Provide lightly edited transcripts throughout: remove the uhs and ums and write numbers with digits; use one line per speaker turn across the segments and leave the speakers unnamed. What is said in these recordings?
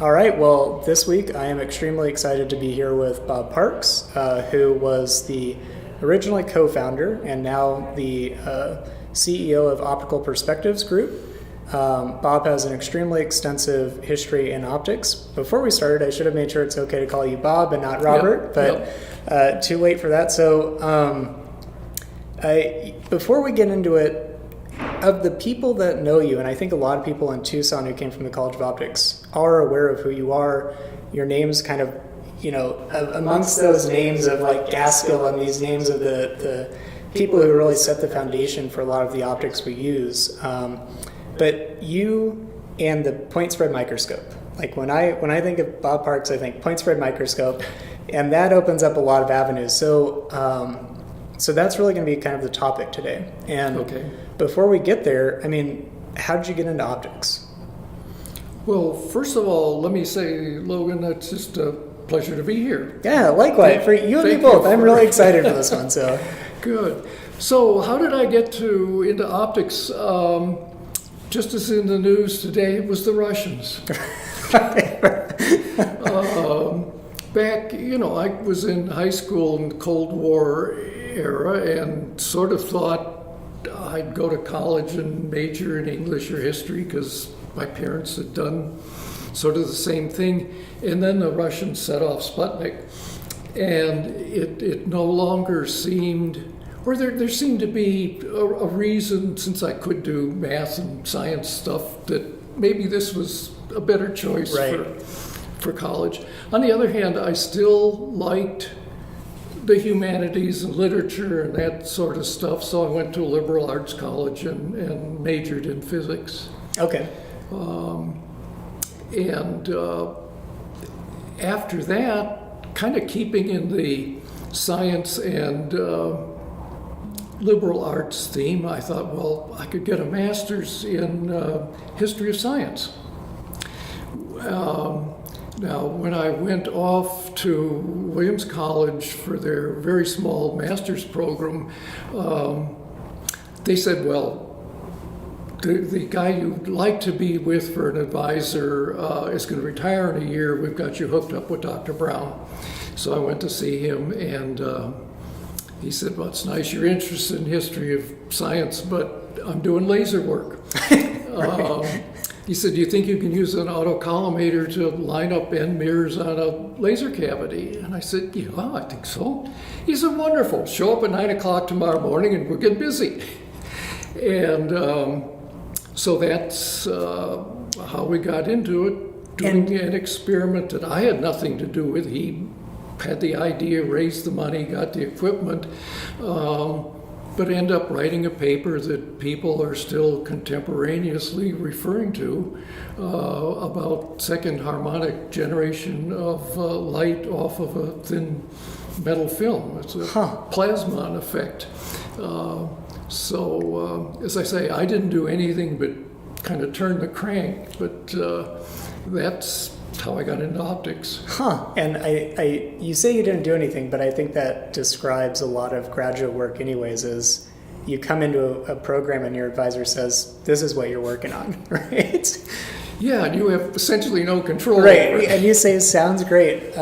All right, well, this week I am extremely excited to be here with Bob Parks, who was the originally co-founder and now the CEO of Optical Perspectives Group. Bob has an extremely extensive history in optics. Before we started, I should have made sure it's okay to call you Bob and not Robert, but too late for that. So before we get into it, of the people that know you, and I think a lot of people in Tucson who came from the College of Optics are aware of who you are. Your name's kind of, amongst those names of like Gaskell and these names of the people who really set the foundation for a lot of the optics we use. But you and the point spread microscope, like when I think of Bob Parks, I think point spread microscope, and that opens up a lot of avenues. So that's really going to be kind of the topic today. And before we get there, I mean, how did you get into optics?
Well, first of all, let me say, Logan, it's just a pleasure to be here.
Yeah, likewise. For you and me both. I'm really excited for this one. So
good. So how did I get into optics? Just as in the news today, it was the Russians. Back, I was in high school in the Cold War era and sort of thought I'd go to college and major in English or history because my parents had done sort of the same thing. And then the Russians set off Sputnik, and it no longer seemed, or there seemed to be a reason, since I could do math and science stuff, that maybe this was a better choice for college. On the other hand, I still liked the humanities and literature and that sort of stuff, so I went to a liberal arts college and majored in physics.
Okay.
After that, kind of keeping in the science and liberal arts theme, I thought, well, I could get a master's in history of science. Now, when I went off to Williams College for their very small master's program, they said, well, the guy you'd like to be with for an advisor is going to retire in a year. We've got you hooked up with Dr. Brown. So I went to see him, and he said, well, it's nice you're interested in history of science, but I'm doing laser work. He said, do you think you can use an autocollimator to line up end mirrors on a laser cavity? And I said, yeah, I think so. He said, wonderful. Show up at 9 o'clock tomorrow morning and we'll get busy. And so that's how we got into it, doing an experiment that I had nothing to do with. He had the idea, raised the money, got the equipment, but end up writing a paper that people are still contemporaneously referring to about second harmonic generation of light off of a thin metal film. It's a plasmon effect. So as I say, I didn't do anything but kind of turn the crank, but that's how I got into optics.
And you say you didn't do anything, but I think that describes a lot of graduate work anyways, is you come into a program and your advisor says, this is what you're working on, right?
Yeah, and you have essentially no control.
Right, and you say, sounds great.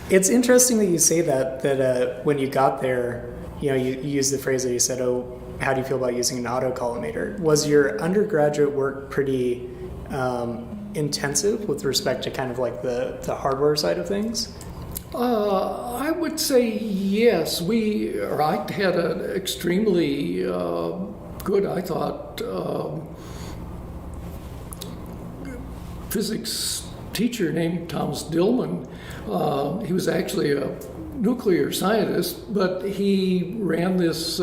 It's interesting that you say that when you got there, you used the phrase that you said, oh, how do you feel about using an autocollimator? Was your undergraduate work pretty intensive with respect to kind of like the hardware side of things?
I would say yes. I had an extremely good, I thought, physics teacher named Thomas Dillman. He was actually a nuclear scientist, but he ran this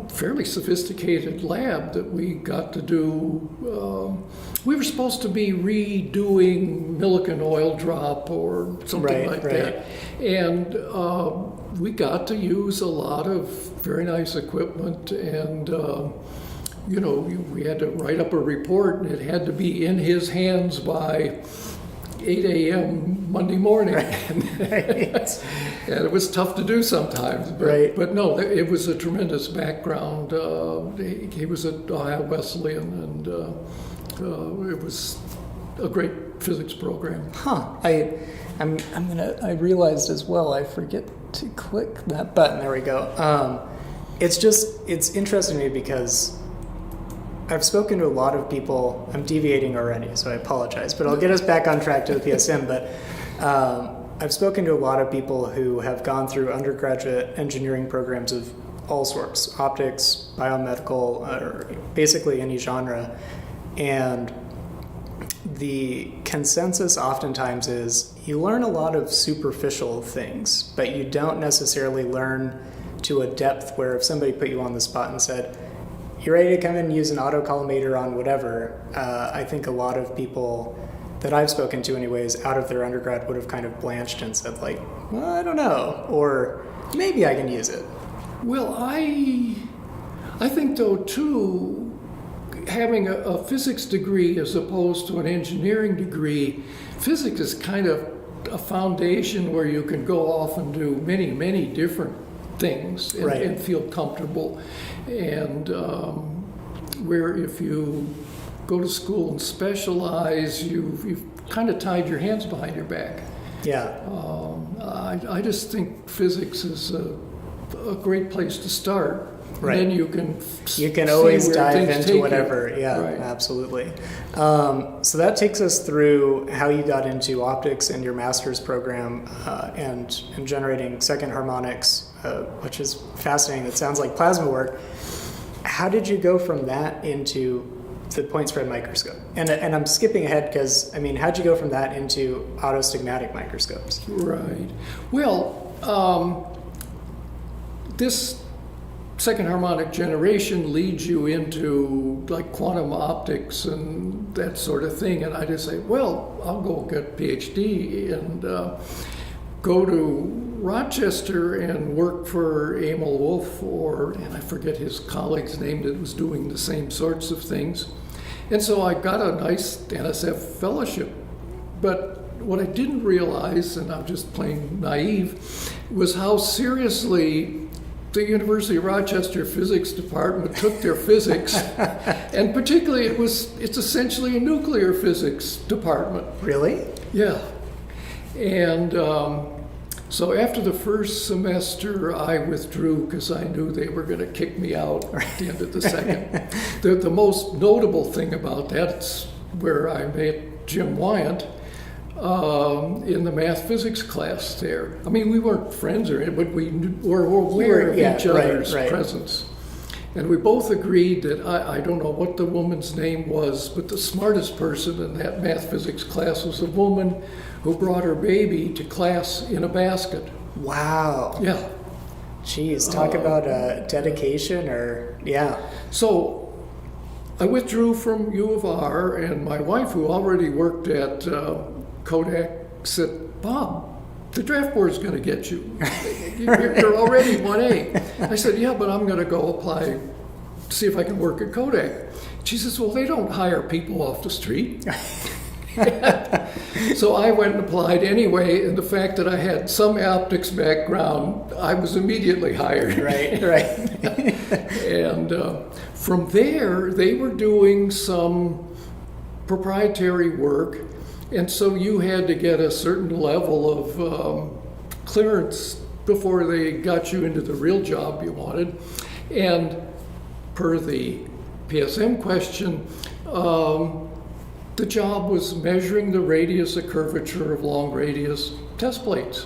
fairly sophisticated lab that we got to do. We were supposed to be redoing Millikan oil drop or something like that. And we got to use a lot of very nice equipment, and we had to write up a report, and it had to be in his hands by 8 a.m. Monday morning.
Right.
And it was tough to do sometimes. But no, it was a tremendous background. He was at Ohio Wesleyan, and it was a great physics program.
I realized as well, I forget to click that button. There we go. It's interesting to me because I've spoken to a lot of people. I'm deviating already, so I apologize, but I'll get us back on track to the PSM. But I've spoken to a lot of people who have gone through undergraduate engineering programs of all sorts, optics, biomedical, or basically any genre. And the consensus oftentimes is you learn a lot of superficial things, but you don't necessarily learn to a depth where if somebody put you on the spot and said, you're ready to come in and use an autocollimator on whatever, I think a lot of people that I've spoken to anyways out of their undergrad would have kind of blanched and said like, well, I don't know, or maybe I can use it.
Well, I think though too, having a physics degree as opposed to an engineering degree, physics is kind of a foundation where you can go off and do many, many different things and feel comfortable. And where if you go to school and specialize, you've kind of tied your hands behind your back.
Yeah.
I just think physics is a great place to start.
Right.
And then you can
always dive into whatever.
You.
Yeah,
right.
Absolutely. So that takes us through how you got into optics and your master's program and generating second harmonics, which is fascinating. It sounds like plasma work. How did you go from that into the point spread microscope? And I'm skipping ahead because, how'd you go from that into autostigmatic microscopes?
Right. Well, this second harmonic generation leads you into like quantum optics and that sort of thing. And I just say, well, I'll go get a PhD and go to Rochester and work for Emil Wolf, and I forget his colleague's name that was doing the same sorts of things. And so I got a nice NSF fellowship. But what I didn't realize, and I'm just plain naive, was how seriously the University of Rochester physics department took their physics, and particularly it's essentially a nuclear physics department.
Really?
Yeah. And so after the first semester, I withdrew because I knew they were going to kick me out at the end of the second. The most notable thing about that's where I met Jim Wyant in the math physics class there. We weren't friends or anything, but we were aware of each other's presence. And we both agreed that I don't know what the woman's name was, but the smartest person in that math physics class was a woman who brought her baby to class in a basket.
Wow.
Yeah.
Jeez, talk about dedication
So I withdrew from U of R, and my wife, who already worked at Kodak, said, Bob, the draft board's going to get you. You're already 1A. I said, yeah, but I'm going to go apply, see if I can work at Kodak. She says, well, they don't hire people off the street. So I went and applied anyway, and the fact that I had some optics background, I was immediately hired.
Right.
And from there, they were doing some proprietary work, and so you had to get a certain level of clearance before they got you into the real job you wanted. And per the PSM question, the job was measuring the radius of curvature of long radius test plates.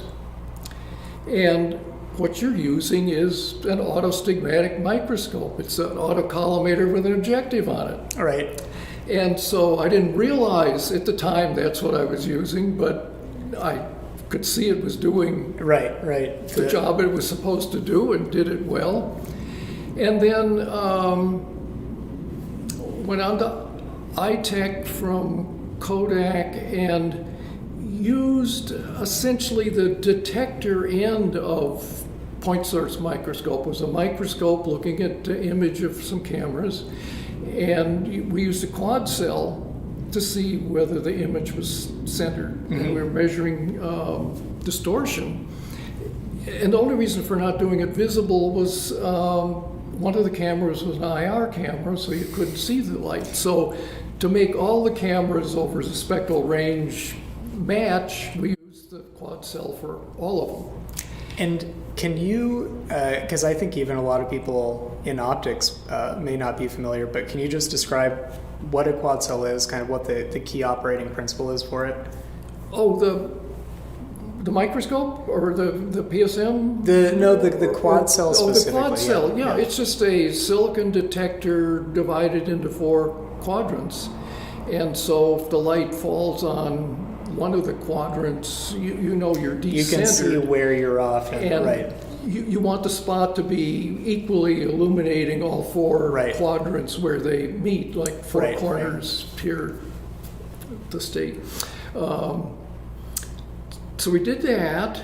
And what you're using is an autostigmatic microscope. It's an autocollimator with an objective on it.
All right.
And so I didn't realize at the time that's what I was using, but I could see it was doing the job it was supposed to do and did it well. And then went on to iTech from Kodak and used essentially the detector end of Point Source Microscope. It was a microscope looking at the image of some cameras, and we used a quad cell to see whether the image was centered. Mm-hmm. And we were measuring distortion. And the only reason for not doing it visible was one of the cameras was an IR camera, so you couldn't see the light. So to make all the cameras over the spectral range match, we use the quad cell for all of them.
And can you, because I think even a lot of people in optics may not be familiar, but can you just describe what a quad cell is, kind of what the key operating principle is for it?
Oh, the microscope or the PSM?
The quad cell specifically.
Oh, the quad cell, yeah.
Yeah.
It's just a silicon detector divided into 4 quadrants. And so if the light falls on one of the quadrants, you know you're decentered.
You can see where you're off.
And
right.
You want the spot to be equally illuminating all 4
Right.
quadrants where they meet, like 4
Right,
corners here, the state. So we did that,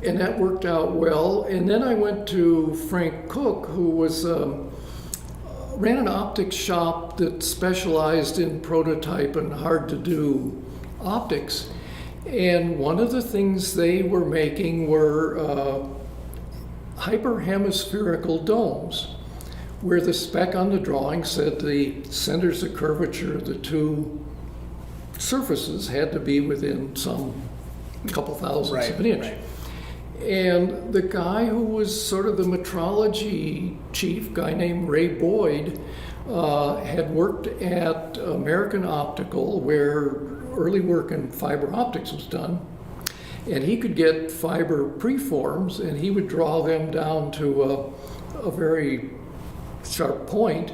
and that worked out well. And then I went to Frank Cook, who was ran an optics shop that specialized in prototype and hard-to-do optics. And one of the things they were making were hyperhemispherical domes, where the spec on the drawing said the centers of curvature of the 2 surfaces had to be within some couple thousandths of an inch.
Right.
And the guy who was sort of the metrology chief, guy named Ray Boyd, had worked at American Optical, where early work in fiber optics was done. And he could get fiber preforms, and he would draw them down to a very sharp point.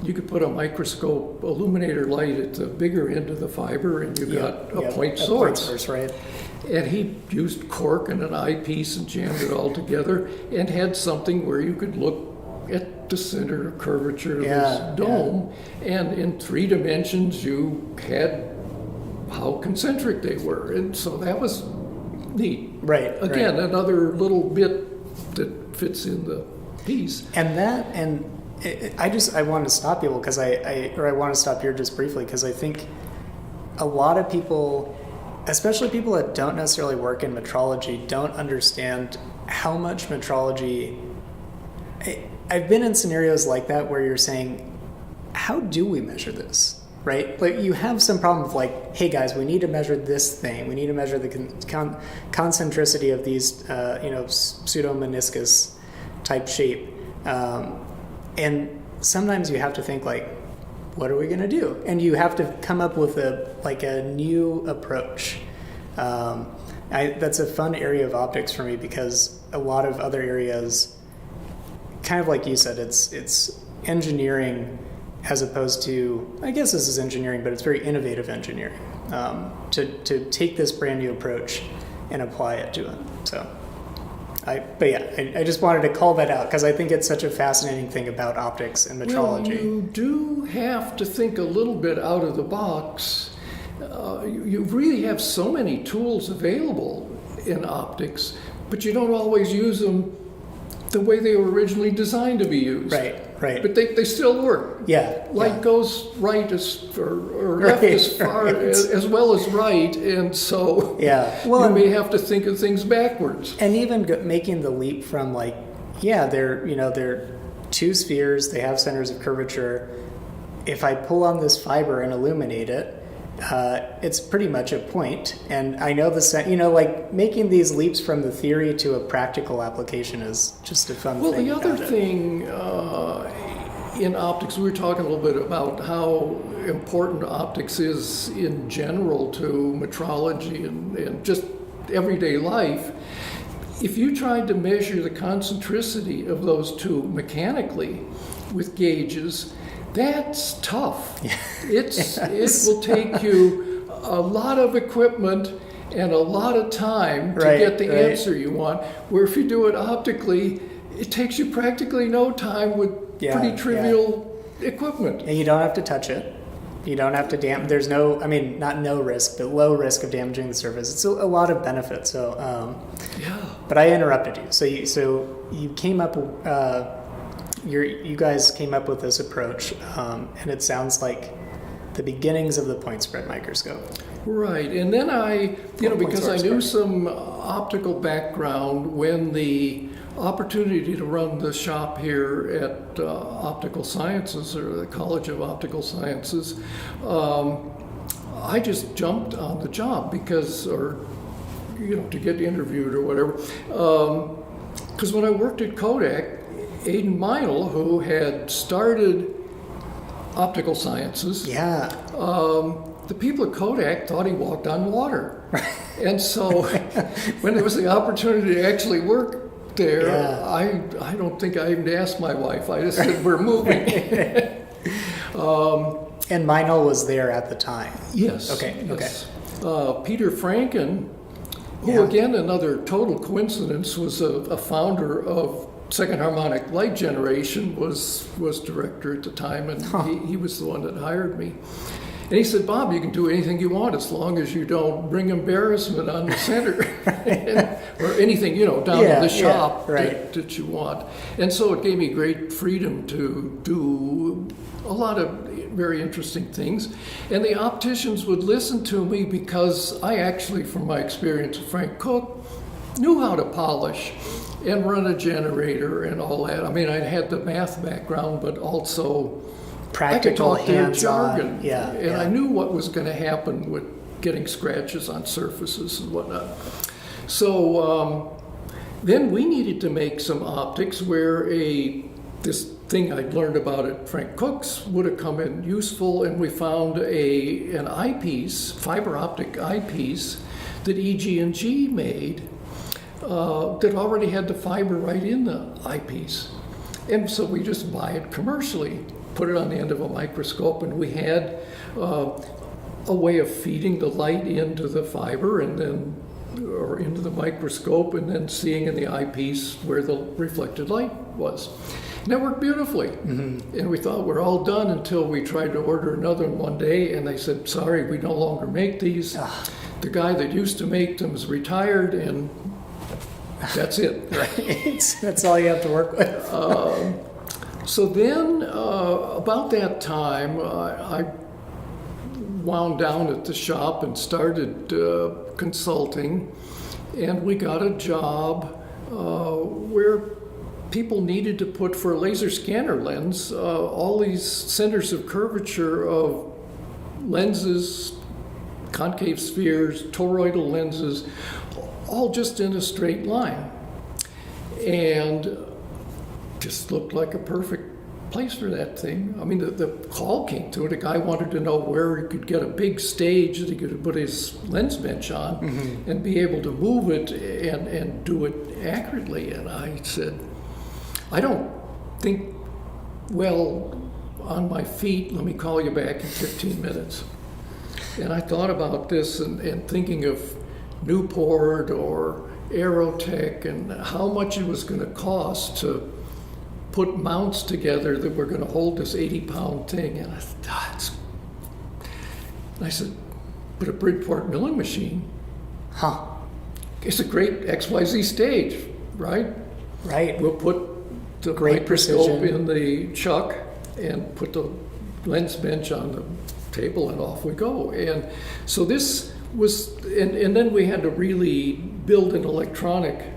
You could put a microscope illuminator light at the bigger end of the fiber, and you got a point source.
Point source, right.
And he used cork and an eyepiece and jammed it all together, and had something where you could look at the center of curvature of this dome, and in 3 dimensions you had how concentric they were, and so that was neat.
Right.
Again, another little bit that fits in the piece.
I want to stop people because I want to stop here just briefly because I think a lot of people, especially people that don't necessarily work in metrology, don't understand how much metrology. I've been in scenarios like that where you're saying, how do we measure this? Right? Like you have some problem with like, hey guys, we need to measure this thing. We need to measure the concentricity of these, pseudo-meniscus type shape. And sometimes you have to think like, what are we going to do? And you have to come up with a new approach. That's a fun area of optics for me because a lot of other areas, kind of like you said, it's engineering as opposed to, I guess this is engineering, but it's very innovative engineering to take this brand new approach and apply it to it. So, I just wanted to call that out because I think it's such a fascinating thing about optics and metrology.
Well, you do have to think a little bit out of the box. You really have so many tools available in optics, but you don't always use them the way they were originally designed to be used.
Right.
But they still work.
Yeah.
Light goes right or left as far as well as right, and so you may have to think of things backwards.
And even making the leap from they're 2 spheres, they have centers of curvature. If I pull on this fiber and illuminate it, it's pretty much a point. And I know making these leaps from the theory to a practical application is just a fun thing.
Well, the other thing in optics, we were talking a little bit about how important optics is in general to metrology and just everyday life. If you tried to measure the concentricity of those 2 mechanically with gauges, that's tough. It will take you a lot of equipment and a lot of time to get the answer you want, where if you do it optically, it takes you practically no time with pretty trivial equipment.
And you don't have to touch it. You don't have to there's not no risk, but low risk of damaging the surface. It's a lot of benefit. So, but I interrupted you. So you came up, you guys came up with this approach, and it sounds like the beginnings of the point spread microscope.
Right, and then because I knew
Source.
some optical background, when the opportunity to run the shop here at Optical Sciences, or the College of Optical Sciences, I just jumped on the job to get interviewed or whatever. Because when I worked at Kodak, Aidan Meinl, who had started Optical Sciences, the people at Kodak thought he walked on water. And so when there was the opportunity to actually work there, I don't think I even asked my wife. I just said, we're moving.
And Meinl was there at the time?
Yes.
Okay.
Peter Franken, who again, another total coincidence, was a founder of Second Harmonic Light Generation, was director at the time, and he was the one that hired me. And he said, Bob, you can do anything you want as long as you don't bring embarrassment on the center or anything, down to the shop that you want. And so it gave me great freedom to do a lot of very interesting things. And the opticians would listen to me because I actually, from my experience with Frank Cook, knew how to polish and run a generator and all that. I mean, I had the math background, but also
practical,
I could talk their
hands-on.
jargon. I knew what was going to happen with getting scratches on surfaces and whatnot. So then we needed to make some optics where this thing I'd learned about at Frank Cook's would have come in useful, and we found an eyepiece, fiber optic eyepiece, that EG&G made that already had the fiber right in the eyepiece. And so we just buy it commercially, put it on the end of a microscope, and we had a way of feeding the light into the fiber or into the microscope, and then seeing in the eyepiece where the reflected light was. And that worked beautifully. Mm-hmm. And we thought we're all done until we tried to order another one day, and they said, sorry, we no longer make these. The guy that used to make them is retired, and that's it.
Right. That's all you have to work with.
So then, about that time, I wound down at the shop and started consulting, and we got a job where people needed to put, for a laser scanner lens, all these centers of curvature of lenses, concave spheres, toroidal lenses, all just in a straight line. And just looked like a perfect place for that thing. I mean, the call came to it. A guy wanted to know where he could get a big stage that he could put his lens bench on and be able to move it and do it accurately. And I said, I don't think well on my feet. Let me call you back in 15 minutes. And I thought about this and thinking of Newport or Aerotech and how much it was going to cost to put mounts together that were going to hold this 80-pound thing. And I thought, I said, but a Bridgeport milling machine, it's a great XYZ stage, right?
Right.
We'll put the
great
microscope
precision
in the chuck and put the lens bench on the table, and off we go. And so this was, and then we had to really build an electronic,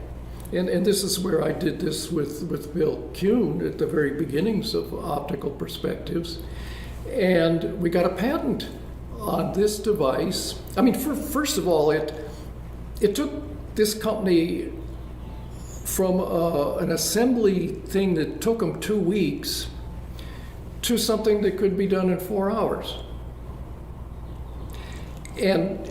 and this is where I did this with Bill Kuhn at the very beginnings of Optical Perspectives, and we got a patent on this device. I mean, first of all, it took this company from an assembly thing that took them 2 weeks to something that could be done in 4 hours. And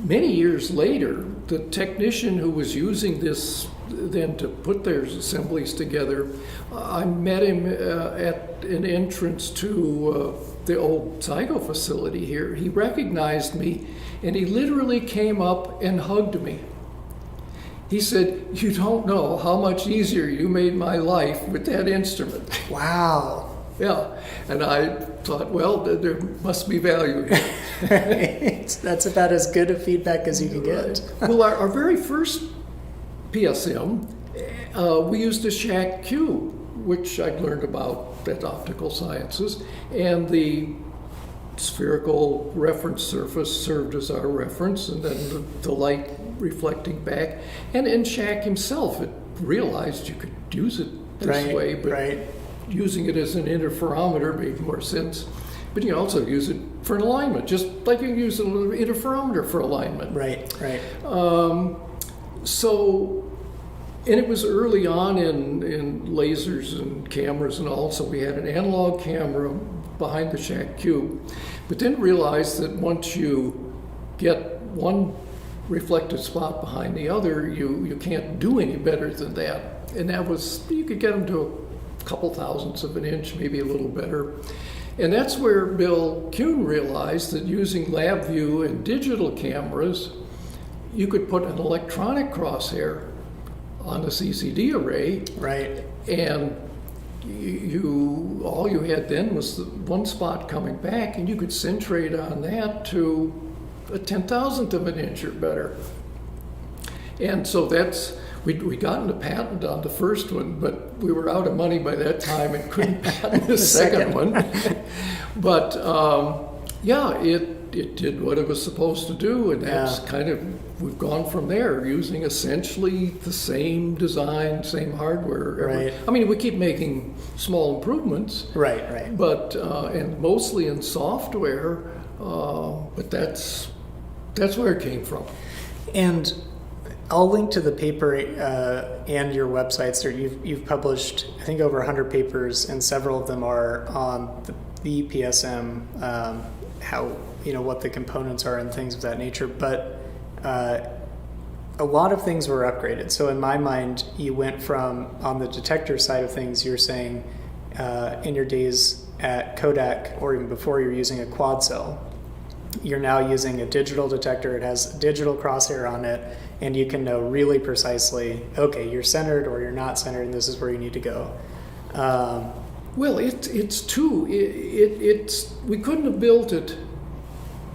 many years later, the technician who was using this then to put their assemblies together, I met him at an entrance to the old Zygo facility here. He recognized me, and he literally came up and hugged me. He said, "You don't know how much easier you made my life with that instrument."
Wow.
Yeah, and I thought, well, there must be value here.
That's about as good a feedback as you can get.
Well, our very first PSM, we used a Shack Q, which I'd learned about at Optical Sciences, and the spherical reference surface served as our reference, and then the light reflecting back. And Shack himself had realized you could use it this way, but using it as an interferometer made more sense. But you can also use it for an alignment, just like you can use an interferometer for alignment.
Right.
And it was early on in lasers and cameras and all, so we had an analog camera behind the Shack Cube, but then realized that once you get one reflected spot behind the other, you can't do any better than that. And that was, you could get them to a couple thousandths of an inch, maybe a little better. And that's where Bill Kuhn realized that using LabVIEW and digital cameras, you could put an electronic crosshair on the CCD array.
Right.
And all you had then was the one spot coming back, and you could centrate on that to a 10,000th of an inch or better. And so we gotten a patent on the first one, but we were out of money by that time and couldn't patent the second one. But it did what it was supposed to do, and that's kind of, we've gone from there using essentially the same design, same hardware.
Right.
I mean, we keep making small improvements.
Right.
But and mostly in software, but that's where it came from.
And I'll link to the paper and your websites. You've published, I think, over 100 papers, and several of them are on the PSM, how, what the components are and things of that nature. But a lot of things were upgraded. So in my mind, you went from, on the detector side of things, you're saying in your days at Kodak, or even before, you're using a quad cell. You're now using a digital detector. It has a digital crosshair on it, and you can know really precisely, okay, you're centered or you're not centered, and this is where you need to go.
Well, it's two. We couldn't have built it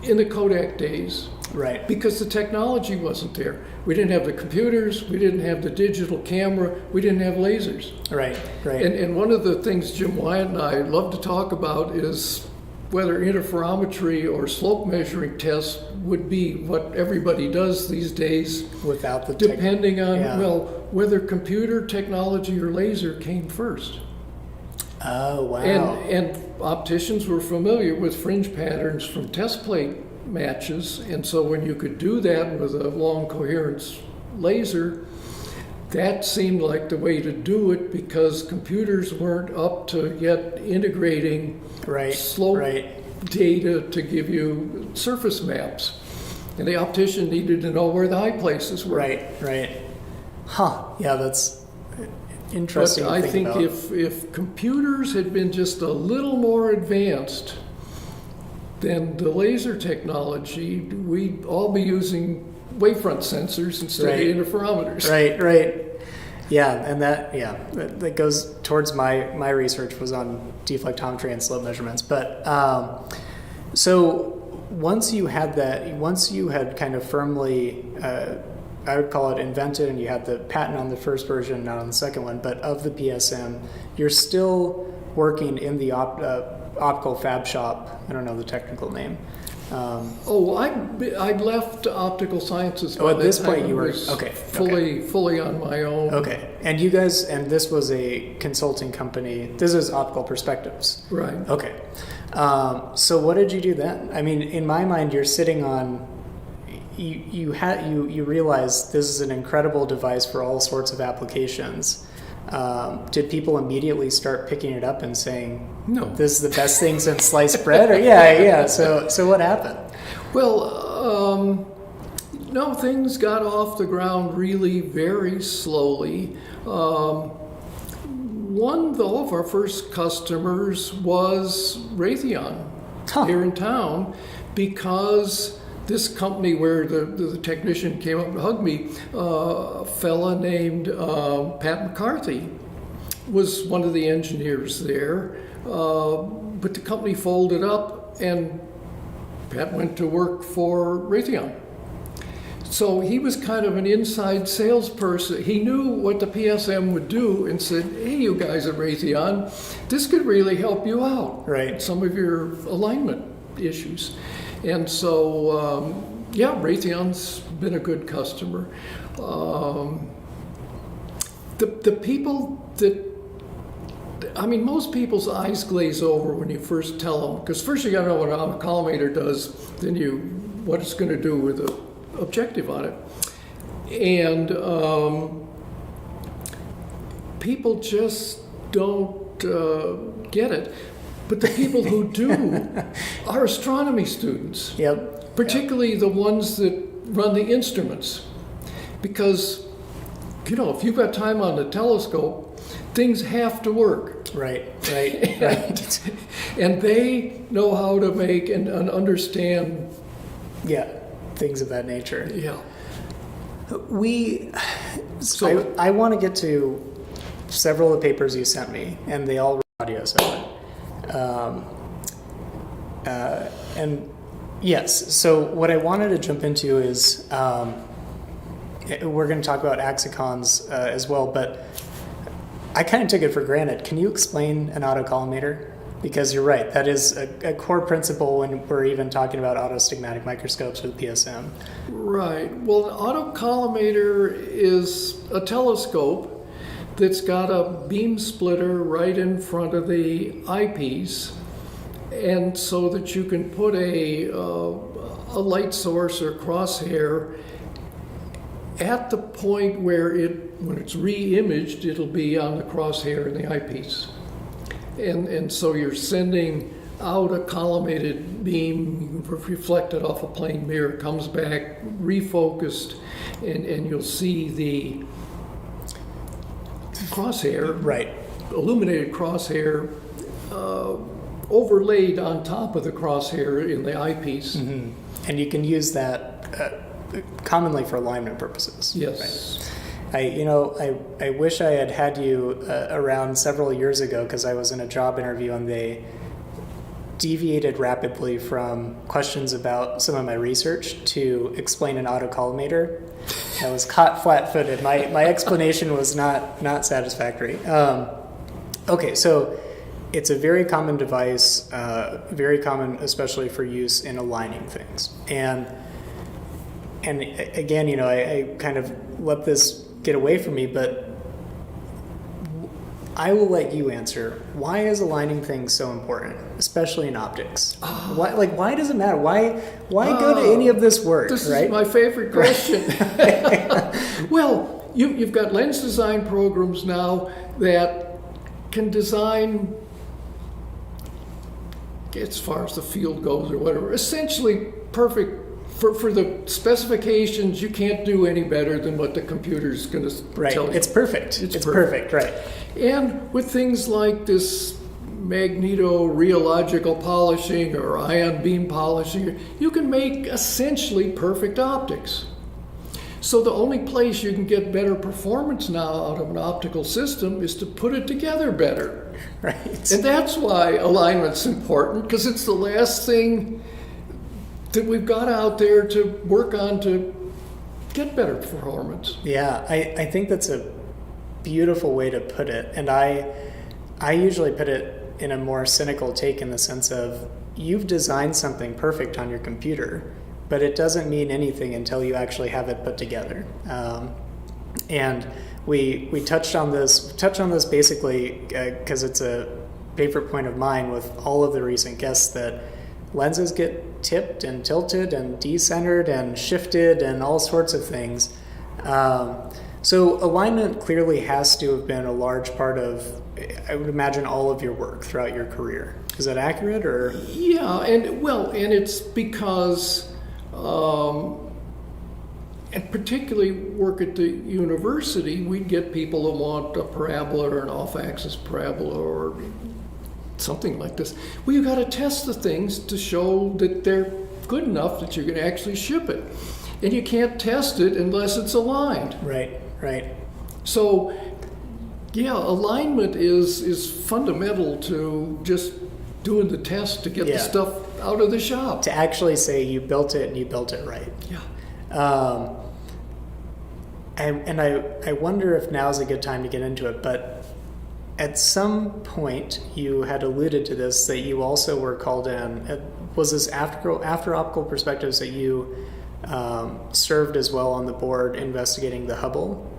in the Kodak days.
Right.
Because the technology wasn't there. We didn't have the computers, we didn't have the digital camera, we didn't have lasers.
Right.
And one of the things Jim Wyatt and I love to talk about is whether interferometry or slope measuring tests would be what everybody does these days,
without the
depending on whether computer technology or laser came first.
Oh, wow.
And opticians were familiar with fringe patterns from test plate matches, and so when you could do that with a long coherence laser, that seemed like the way to do it, because computers weren't up to yet integrating slope data to give you surface maps. And the optician needed to know where the high places were.
Right. Huh. Yeah, that's interesting.
But I think if computers had been just a little more advanced than the laser technology, we'd all be using wavefront sensors instead of interferometers.
Right. Yeah, and that goes towards my research was on deflectometry and slope measurements. But so once you had kind of firmly, I would call it invented, and you had the patent on the first version, not on the second one, but of the PSM, you're still working in the optical fab shop. I don't know the technical name.
I left optical sciences.
At this point you were
fully on my own.
Okay, and you guys, and this was a consulting company. This is Optical Perspectives.
Right.
Okay. So what did you do then? I mean, in my mind, you're sitting on. You realize this is an incredible device for all sorts of applications. Did people immediately start picking it up and saying,
"No,
this is the best thing since sliced bread"? Or yeah. So what happened?
Well, no, things got off the ground really very slowly. One, though, of our first customers was Raytheon here in town, because this company where the technician came up and hugged me, a fella named Pat McCarthy was one of the engineers there. But the company folded up, and Pat went to work for Raytheon. So he was kind of an inside salesperson. He knew what the PSM would do and said, "Hey, you guys at Raytheon, this could really help you out.
Right.
Some of your alignment issues. And so, Raytheon's been a good customer. The people that, most people's eyes glaze over when you first tell them, because first you got to know what an autocollimator does, then what it's going to do with the objective on it. And people just don't get it. But the people who do are astronomy students.
Yep.
Particularly the ones that run the instruments. Because, if you've got time on the telescope, things have to work.
Right.
And they know how to make and understand.
Yeah, things of that nature.
Yeah.
I want to get to several of the papers you sent me, and they all were audio. And yes, so what I wanted to jump into is we're going to talk about axicons as well, but I kind of took it for granted. Can you explain an autocollimator? Because you're right, that is a core principle when we're even talking about autostigmatic microscopes with PSM.
Right. Well, an autocollimator is a telescope that's got a beam splitter right in front of the eyepiece, and so that you can put a light source or crosshair at the point where when it's re-imaged, it'll be on the crosshair in the eyepiece. And so you're sending out a collimated beam reflected off a plane mirror, comes back refocused, and you'll see the crosshair,
right,
illuminated crosshair, overlaid on top of the crosshair in the eyepiece.
Mm-hmm. And you can use that commonly for alignment purposes.
Yes.
Right? I wish I had you around several years ago, because I was in a job interview and they deviated rapidly from questions about some of my research to explain an autocollimator. I was caught flat-footed. My explanation was not satisfactory. Okay, so it's a very common device, very common especially for use in aligning things. And again, I kind of let this get away from me, but I will let you answer. Why is aligning things so important, especially in optics? Why does it matter? Why go to any of this work?
This
right?
is my favorite question. Well, you've got lens design programs now that can design, as far as the field goes or whatever, essentially perfect. For the specifications, you can't do any better than what the computer's going to tell you.
It's perfect. It's perfect, right.
And with things like this magneto-rheological polishing or ion beam polishing, you can make essentially perfect optics. So the only place you can get better performance now out of an optical system is to put it together better.
Right.
And that's why alignment's important, because it's the last thing that we've got out there to work on to get better performance.
Yeah, I think that's a beautiful way to put it. And I usually put it in a more cynical take, in the sense of, you've designed something perfect on your computer, but it doesn't mean anything until you actually have it put together. And we touched on this basically because it's a favorite point of mine with all of the recent guests, that lenses get tipped and tilted and decentered and shifted and all sorts of things. So alignment clearly has to have been a large part of, I would imagine, all of your work throughout your career. Is that accurate? Or
yeah, and it's because, and particularly work at the university, we'd get people that want a parabola or an off-axis parabola or something like this. Well, you got to test the things to show that they're good enough that you can actually ship it, and you can't test it unless it's aligned.
Right.
So, yeah, alignment is fundamental to just doing the test to get the stuff out of the shop.
To actually say you built it and you built it right.
Yeah.
And I wonder if now is a good time to get into it, but at some point you had alluded to this, that you also were called in was this after optical perspectives that you served as well on the board investigating the Hubble?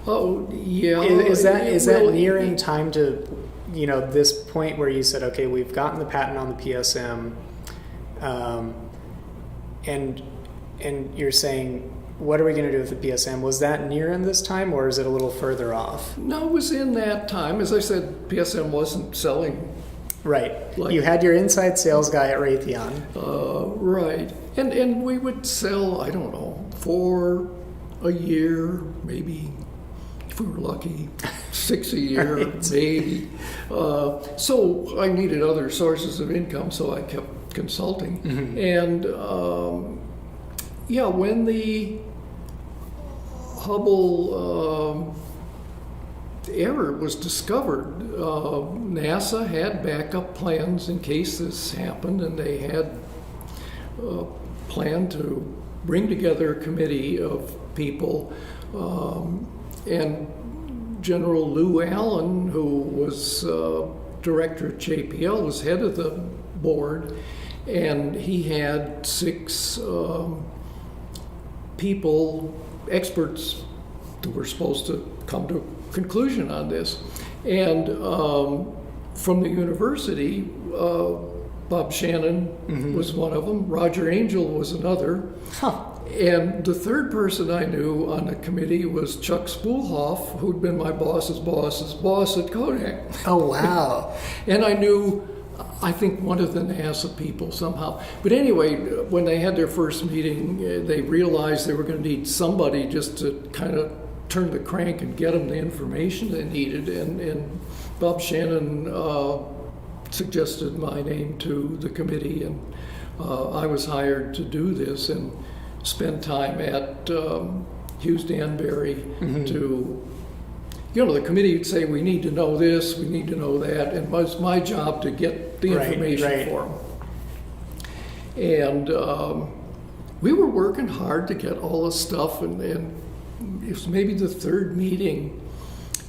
Oh, yeah.
Is that nearing time to, this point where you said, okay, we've gotten the patent on the PSM, and you're saying, what are we going to do with the PSM? Was that near in this time, or is it a little further off?
No, it was in that time. As I said, PSM wasn't selling.
Right. You had your inside sales guy at Raytheon.
Right. And we would sell, I don't know, for a year, maybe, if we were lucky, 6 a year,
Right.
maybe. So I needed other sources of income, so I kept consulting.
Mm-hmm.
And when the Hubble error was discovered, NASA had backup plans in case this happened, and they had a plan to bring together a committee of people, and General Lou Allen, who was director at JPL, was head of the board, and he had 6 people, experts, that were supposed to come to a conclusion on this. And from the university, Bob Shannon was one of them, Roger Angel was another.
Huh.
And the third person I knew on the committee was Chuck Spoolhoff, who'd been my boss's boss at Kodak.
Oh, wow.
And I knew, I think, one of the NASA people somehow. But anyway, when they had their first meeting, they realized they were going to need somebody just to kind of turn the crank and get them the information they needed. And Bob Shannon suggested my name to the committee, and I was hired to do this and spend time at Hughes Danbury to, the committee would say, we need to know this, we need to know that, and it was my job to get the information for them. And we were working hard to get all this stuff, and it was maybe the third meeting,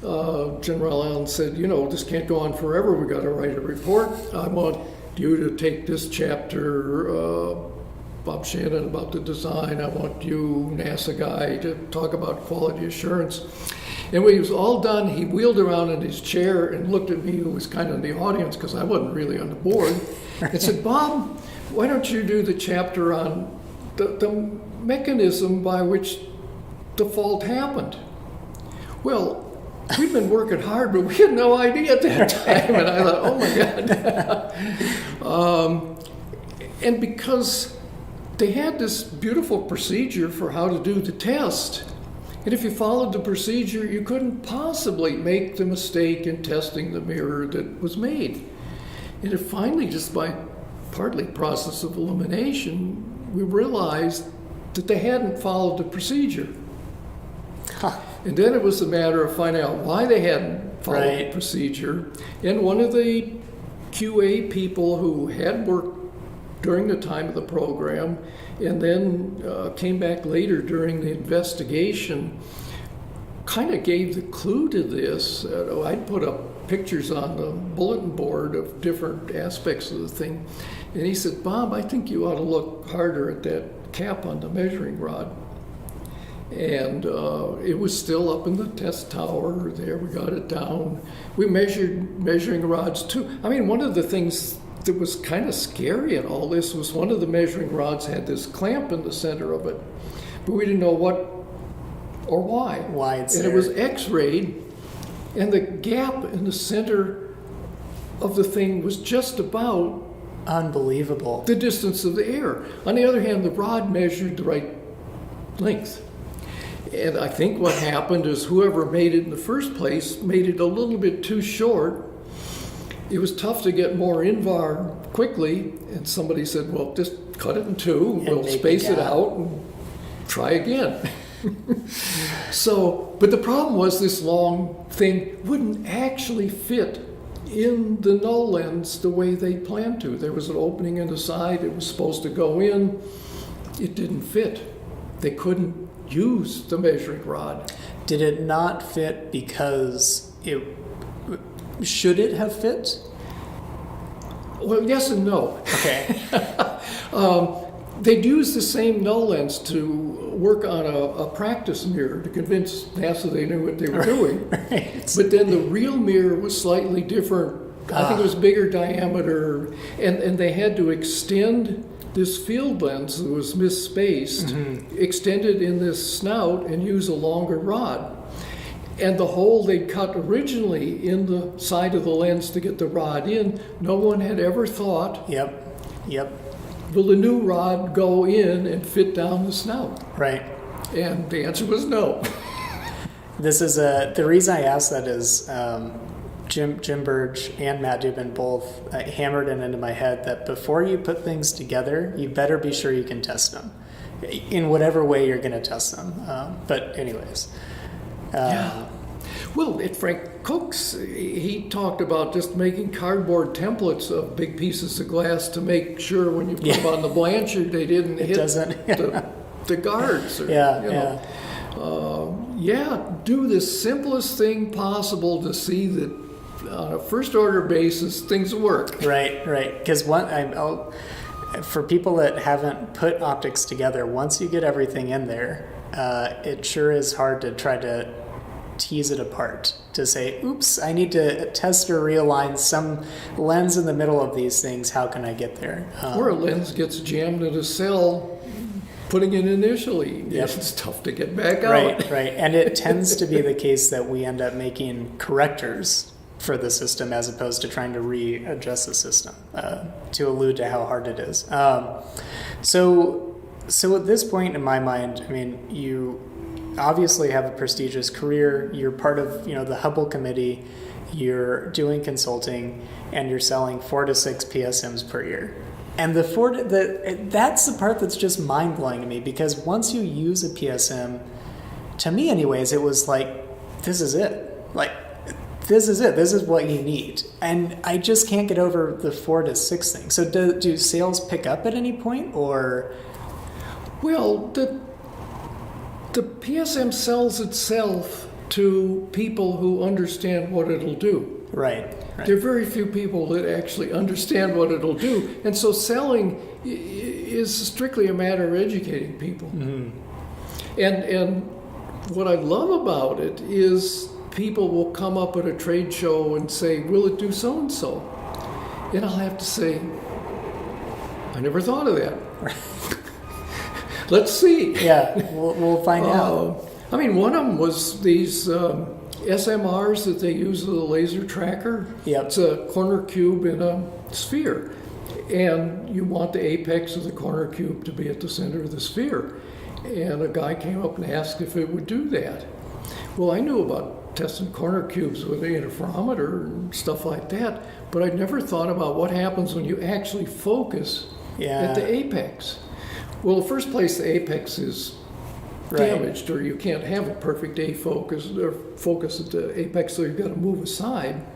General Allen said, this can't go on forever, we got to write a report. I want you to take this chapter, Bob Shannon, about the design. I want you, NASA guy, to talk about quality assurance. And when he was all done, he wheeled around in his chair and looked at me, who was kind of in the audience because I wasn't really on the board, and said, Bob, why don't you do the chapter on the mechanism by which the fault happened? Well, we'd been working hard, but we had no idea at that time. And I thought, oh my God. And because they had this beautiful procedure for how to do the test, and if you followed the procedure, you couldn't possibly make the mistake in testing the mirror that was made. And it finally, just by partly process of elimination, we realized that they hadn't followed the procedure.
Huh.
And then it was a matter of finding out why they hadn't followed the procedure. And one of the QA people who had worked during the time of the program and then came back later during the investigation kind of gave the clue to this. I'd put up pictures on the bulletin board of different aspects of the thing. And he said, Bob, I think you ought to look harder at that cap on the measuring rod. And it was still up in the test tower there. We got it down. We measured measuring rods too. I mean, one of the things that was kind of scary in all this was one of the measuring rods had this clamp in the center of it, but we didn't know what or why.
Why it's
and
there.
It was X-rayed, and the gap in the center of the thing was just about
unbelievable.
the distance of the air. On the other hand, the rod measured the right length. And I think what happened is whoever made it in the first place made it a little bit too short. It was tough to get more invar quickly, and somebody said, well, just cut it in two,
And
we'll
make
space
a
it
gap.
out and try again. But the problem was this long thing wouldn't actually fit in the null lens the way they planned to. There was an opening in the side, it was supposed to go in, it didn't fit. They couldn't use the measuring rod.
Did it not fit because should it have fit?
Well, yes and no.
Okay.
They'd use the same null lens to work on a practice mirror to convince NASA they knew what they were doing.
Right.
But then the real mirror was slightly different. I think it was bigger diameter, and they had to extend this field lens that was misspaced, extend it in this snout, and use a longer rod. And the hole they'd cut originally in the side of the lens to get the rod in, no one had ever thought,
Yep.
will the new rod go in and fit down the snout?
Right.
And the answer was no.
This is the reason I asked that is Jim Burge and Matt Dubin both hammered it into my head that before you put things together, you better be sure you can test them in whatever way you're going to test them. But anyways.
Yeah. Well, at Frank Cook's, he talked about just making cardboard templates of big pieces of glass to make sure when you put them on the blanchard, they didn't hit the guards. Or, do the simplest thing possible to see that on a first order basis, things work.
Right. Because for people that haven't put optics together, once you get everything in there, it sure is hard to try to tease it apart, to say, oops, I need to test or realign some lens in the middle of these things. How can I get there?
Or a lens gets jammed in a cell, putting it initially.
Yep.
It's tough to get back out.
Right. And it tends to be the case that we end up making correctors for the system as opposed to trying to readjust the system, to allude to how hard it is. So at this point in my mind, I mean, you obviously have a prestigious career. You're part of, the Hubble committee. You're doing consulting, and you're selling 4 to 6 PSMs per year. And that's the part that's just mind blowing to me, because once you use a PSM, to me, anyways, it was like, this is it. Like, this is it. This is what you need. And I just can't get over the 4 to 6 thing. So do sales pick up at any point, or?
Well, the PSM sells itself to people who understand what it'll do.
Right.
There are very few people that actually understand what it'll do. And so selling is strictly a matter of educating people. Mm-hmm. And what I love about it is people will come up at a trade show and say, will it do so-and-so? And I'll have to say, I never thought of that. Let's see.
Yeah, we'll find out.
I mean, one of them was these SMRs that they use with a laser tracker.
Yep.
It's a corner cube in a sphere. And you want the apex of the corner cube to be at the center of the sphere. And a guy came up and asked if it would do that. Well, I knew about testing corner cubes with an interferometer and stuff like that, but I'd never thought about what happens when you actually focus at the apex. Well, the first place the apex is damaged, or you can't have a perfect focus at the apex, so you've got to move aside.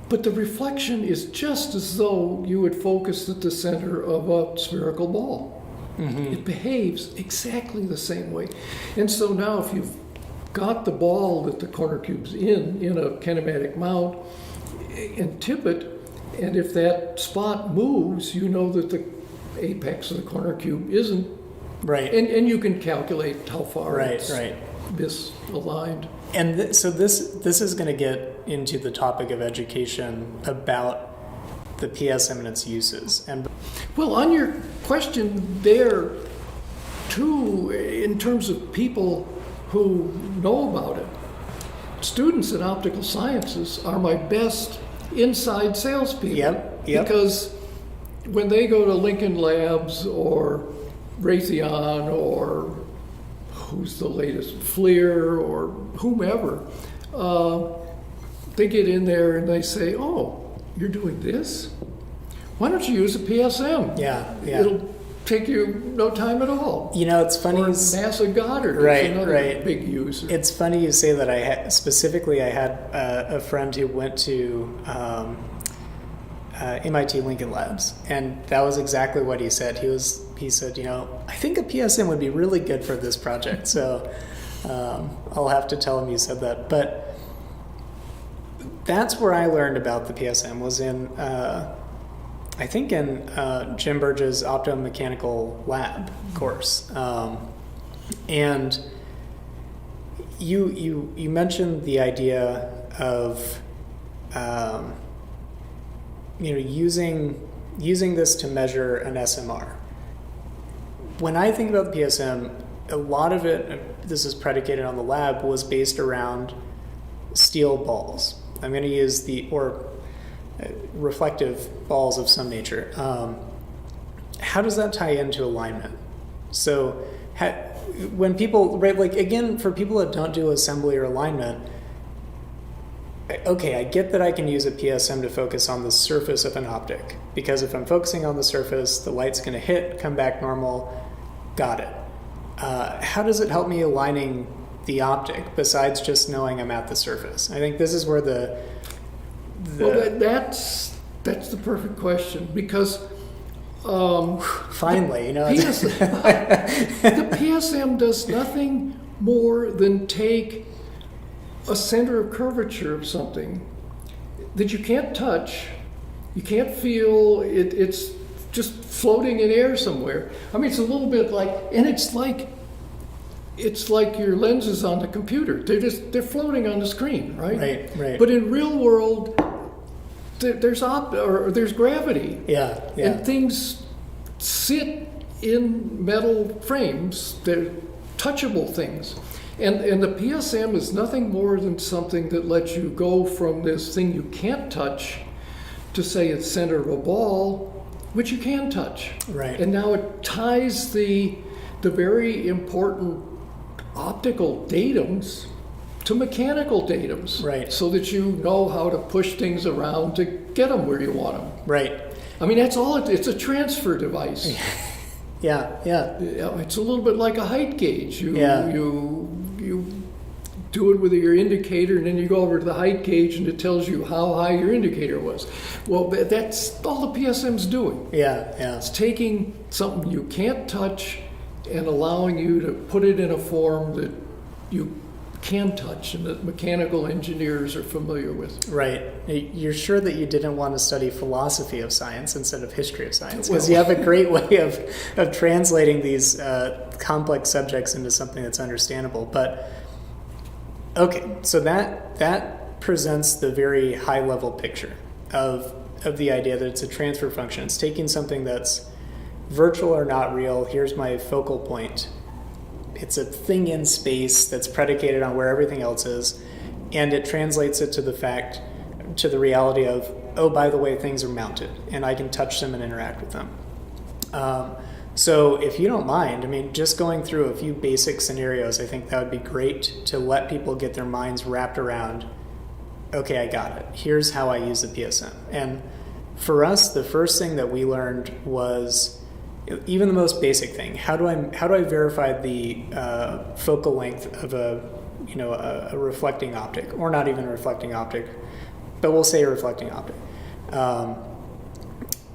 But the reflection is just as though you would focus at the center of a spherical ball. Mm-hmm. It behaves exactly the same way. And so now if you've got the ball that the corner cube's in a kinematic mount, and tip it, and if that spot moves, you know that the apex of the corner cube isn't.
Right.
And you can calculate how far it's misaligned.
And so this is going to get into the topic of education about the PSM and its uses. And
well, on your question there, too, in terms of people who know about it, students in optical sciences are my best inside salespeople.
Yep.
Because when they go to Lincoln Labs or Raytheon or who's the latest, FLIR or whomever, they get in there and they say, oh, you're doing this? Why don't you use a PSM?
Yeah.
It'll take you no time at all.
It's funny.
Or NASA Goddard is another big user.
It's funny you say that. I had a friend who went to MIT Lincoln Labs, and that was exactly what he said. He said, I think a PSM would be really good for this project. So I'll have to tell him you said that. But that's where I learned about the PSM, was in I think in Jim Burge's optomechanical lab course, and you mentioned the idea of using this to measure an SMR. When I think about the PSM, a lot of it, this is predicated on the lab, was based around steel balls. I'm going to use reflective balls of some nature. How does that tie into alignment? So when people, right, like again, for people that don't do assembly or alignment, okay, I get that I can use a PSM to focus on the surface of an optic, because if I'm focusing on the surface, the light's going to hit, come back normal, got it. How does it help me aligning the optic besides just knowing I'm at the surface? I think this is where
that's the perfect question, because
finally,
the PSM does nothing more than take a center of curvature of something that you can't touch, you can't feel, it's just floating in air somewhere. I mean, it's a little bit like, and it's like your lenses on the computer. They're floating on the screen, right?
Right.
But in real world, there's gravity.
Yeah.
And things sit in metal frames. They're touchable things. And the PSM is nothing more than something that lets you go from this thing you can't touch to say it's center of a ball, which you can touch.
Right.
And now it ties the very important optical datums to mechanical datums.
Right.
So that you know how to push things around to get them where you want them.
Right.
I mean, that's all it's a transfer device.
Yeah.
It's a little bit like a height gauge. You do it with your indicator, and then you go over to the height gauge, and it tells you how high your indicator was. Well, that's all the PSM's doing.
Yeah.
It's taking something you can't touch and allowing you to put it in a form that you can touch and that mechanical engineers are familiar with.
Right. You're sure that you didn't want to study philosophy of science instead of history of science, because you have a great way of translating these complex subjects into something that's understandable. But okay, so that presents the very high level picture of the idea that it's a transfer function. It's taking something that's virtual or not real. Here's my focal point. It's a thing in space that's predicated on where everything else is, and it translates it to the reality of, oh, by the way, things are mounted, and I can touch them and interact with them. So if you don't mind, I mean, just going through a few basic scenarios, I think that would be great to let people get their minds wrapped around, okay, I got it. Here's how I use the PSM. And for us, the first thing that we learned was even the most basic thing. How do I verify the focal length of a reflecting optic, or not even a reflecting optic, but we'll say a reflecting optic.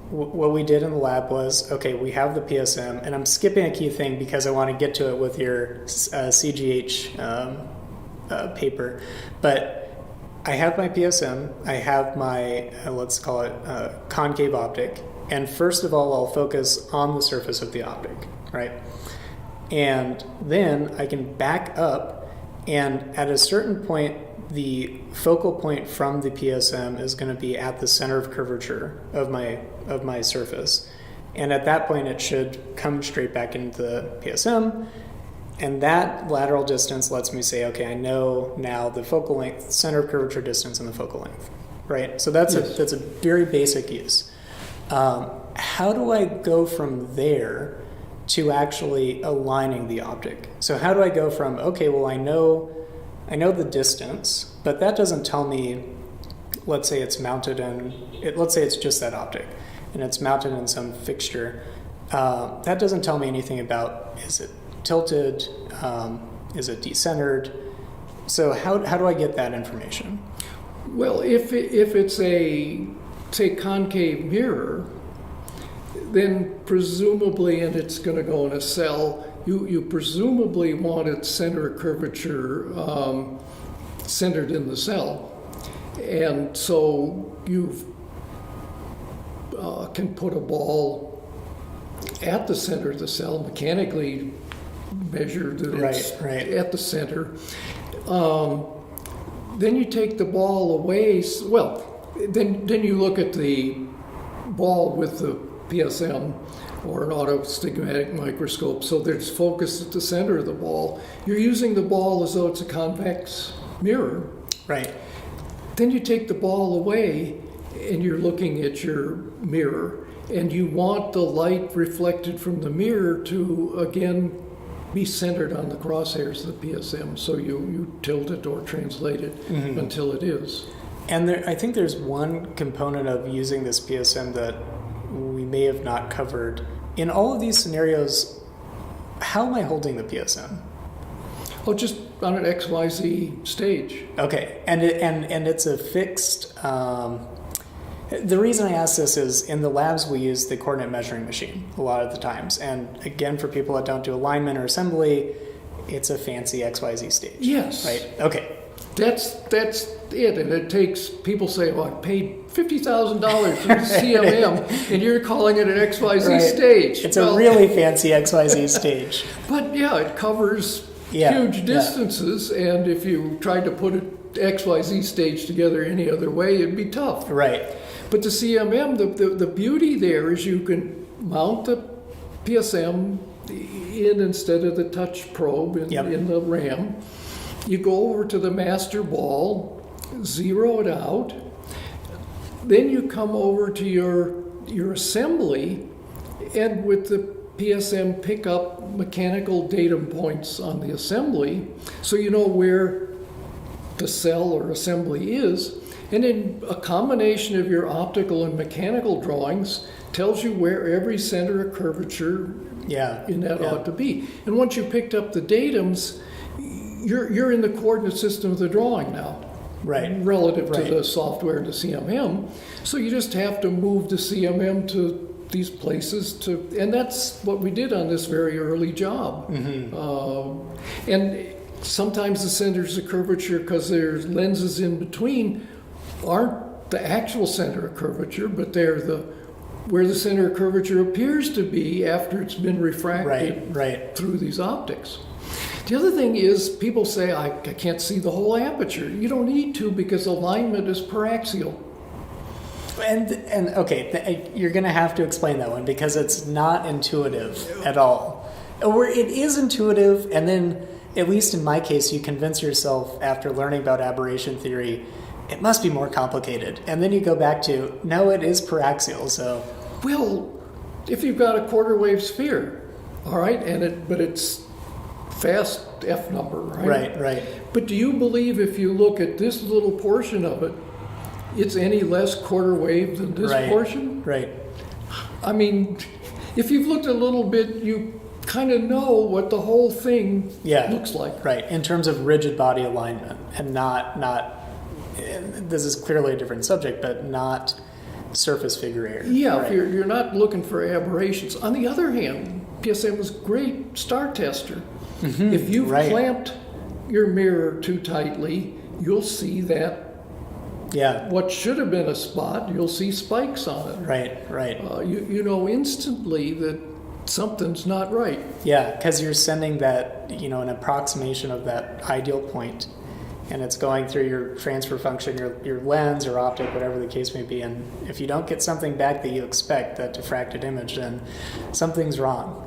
What we did in the lab was, okay, we have the PSM, and I'm skipping a key thing because I want to get to it with your CGH paper, but I have my PSM, I have my, let's call it concave optic, and first of all, I'll focus on the surface of the optic, right? And then I can back up, and at a certain point, the focal point from the PSM is going to be at the center of curvature of my surface. And at that point, it should come straight back into the PSM. And that lateral distance lets me say, okay, I know now the focal length, center of curvature distance, and the focal length, right? So that's a very basic use. How do I go from there to actually aligning the optic? So how do I go from, okay, well, I know the distance, but that doesn't tell me, let's say it's mounted let's say it's just that optic, and it's mounted in some fixture. That doesn't tell me anything about, is it tilted, is it decentered? So how do I get that information?
Well, if it's a, say, concave mirror, then presumably, and it's going to go in a cell, you presumably want its center of curvature centered in the cell. And so you've can put a ball at the center of the cell, mechanically measure that it's at the center. Then you take the ball away. Then you look at the ball with the PSM or an autostigmatic microscope, so that it's focused at the center of the ball. You're using the ball as though it's a convex mirror.
Right.
Then you take the ball away and you're looking at your mirror, and you want the light reflected from the mirror to, again, be centered on the crosshairs of the PSM, so you tilt it or translate it until it is.
And I think there's one component of using this PSM that we may have not covered. In all of these scenarios, how am I holding the PSM?
Oh, just on an XYZ stage.
Okay, and it's a fixed. The reason I ask this is in the labs we use the coordinate measuring machine a lot of the times, and again for people that don't do alignment or assembly, it's a fancy XYZ stage.
Yes.
Right. Okay.
That's it, and it takes, people say, well, I paid $50,000 for CMM, and you're calling it an XYZ stage.
It's a really fancy XYZ stage.
But yeah, it covers huge distances, and if you tried to put an XYZ stage together any other way, it'd be tough.
Right.
But the CMM, the beauty there is you can mount the PSM in instead of the touch probe in the RAM. You go over to the master ball, zero it out, then you come over to your assembly, and with the PSM pick up mechanical datum points on the assembly, so you know where the cell or assembly is, and then a combination of your optical and mechanical drawings tells you where every center of curvature in that ought to be. And once you picked up the datums, you're in the coordinate system of the drawing now, relative to the software and the CMM. So you just have to move the CMM to these places and that's what we did on this very early job. And sometimes the centers of curvature, because there's lenses in between, aren't the actual center of curvature, but they're where the center of curvature appears to be after it's been refracted through these optics. The other thing is, people say, I can't see the whole aperture. You don't need to, because alignment is paraxial.
And okay, you're going to have to explain that one, because it's not intuitive at all. Or it is intuitive, and then, at least in my case, you convince yourself after learning about aberration theory, it must be more complicated. And then you go back to, no, it is paraxial, so...
Well, if you've got a quarter wave sphere, all right, but it's fast F number, right?
Right.
But do you believe if you look at this little portion of it, it's any less quarter wave than this portion?
Right.
I mean, if you've looked a little bit, you kind of know what the whole thing looks like.
Right, in terms of rigid body alignment, and not this is clearly a different subject, but not surface figure area.
Yeah, if you're not looking for aberrations. On the other hand, PSM was a great star tester. If you've clamped your mirror too tightly, you'll see that what should have been a spot, you'll see spikes on it. Right. You know instantly that something's not right.
Yeah, because you're sending that, an approximation of that ideal point, and it's going through your transfer function, your lens or optic, whatever the case may be. And if you don't get something back that you expect, that diffracted image, then something's wrong.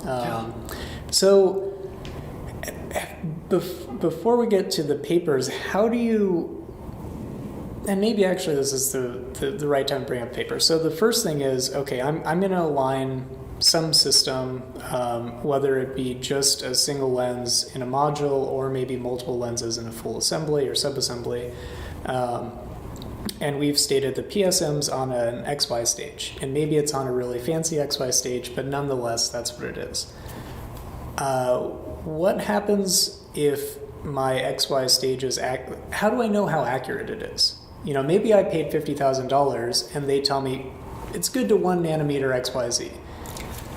So before we get to the papers, how do you... And maybe actually this is the right time to bring up papers. So the first thing is, okay, I'm going to align some system, whether it be just a single lens in a module or maybe multiple lenses in a full assembly or subassembly. And we've stated the PSM's on an XY stage, and maybe it's on a really fancy XY stage, but nonetheless, that's what it is. What happens if my XY stage is... How do I know how accurate it is? Maybe I paid $50,000 and they tell me it's good to 1 nanometer XYZ.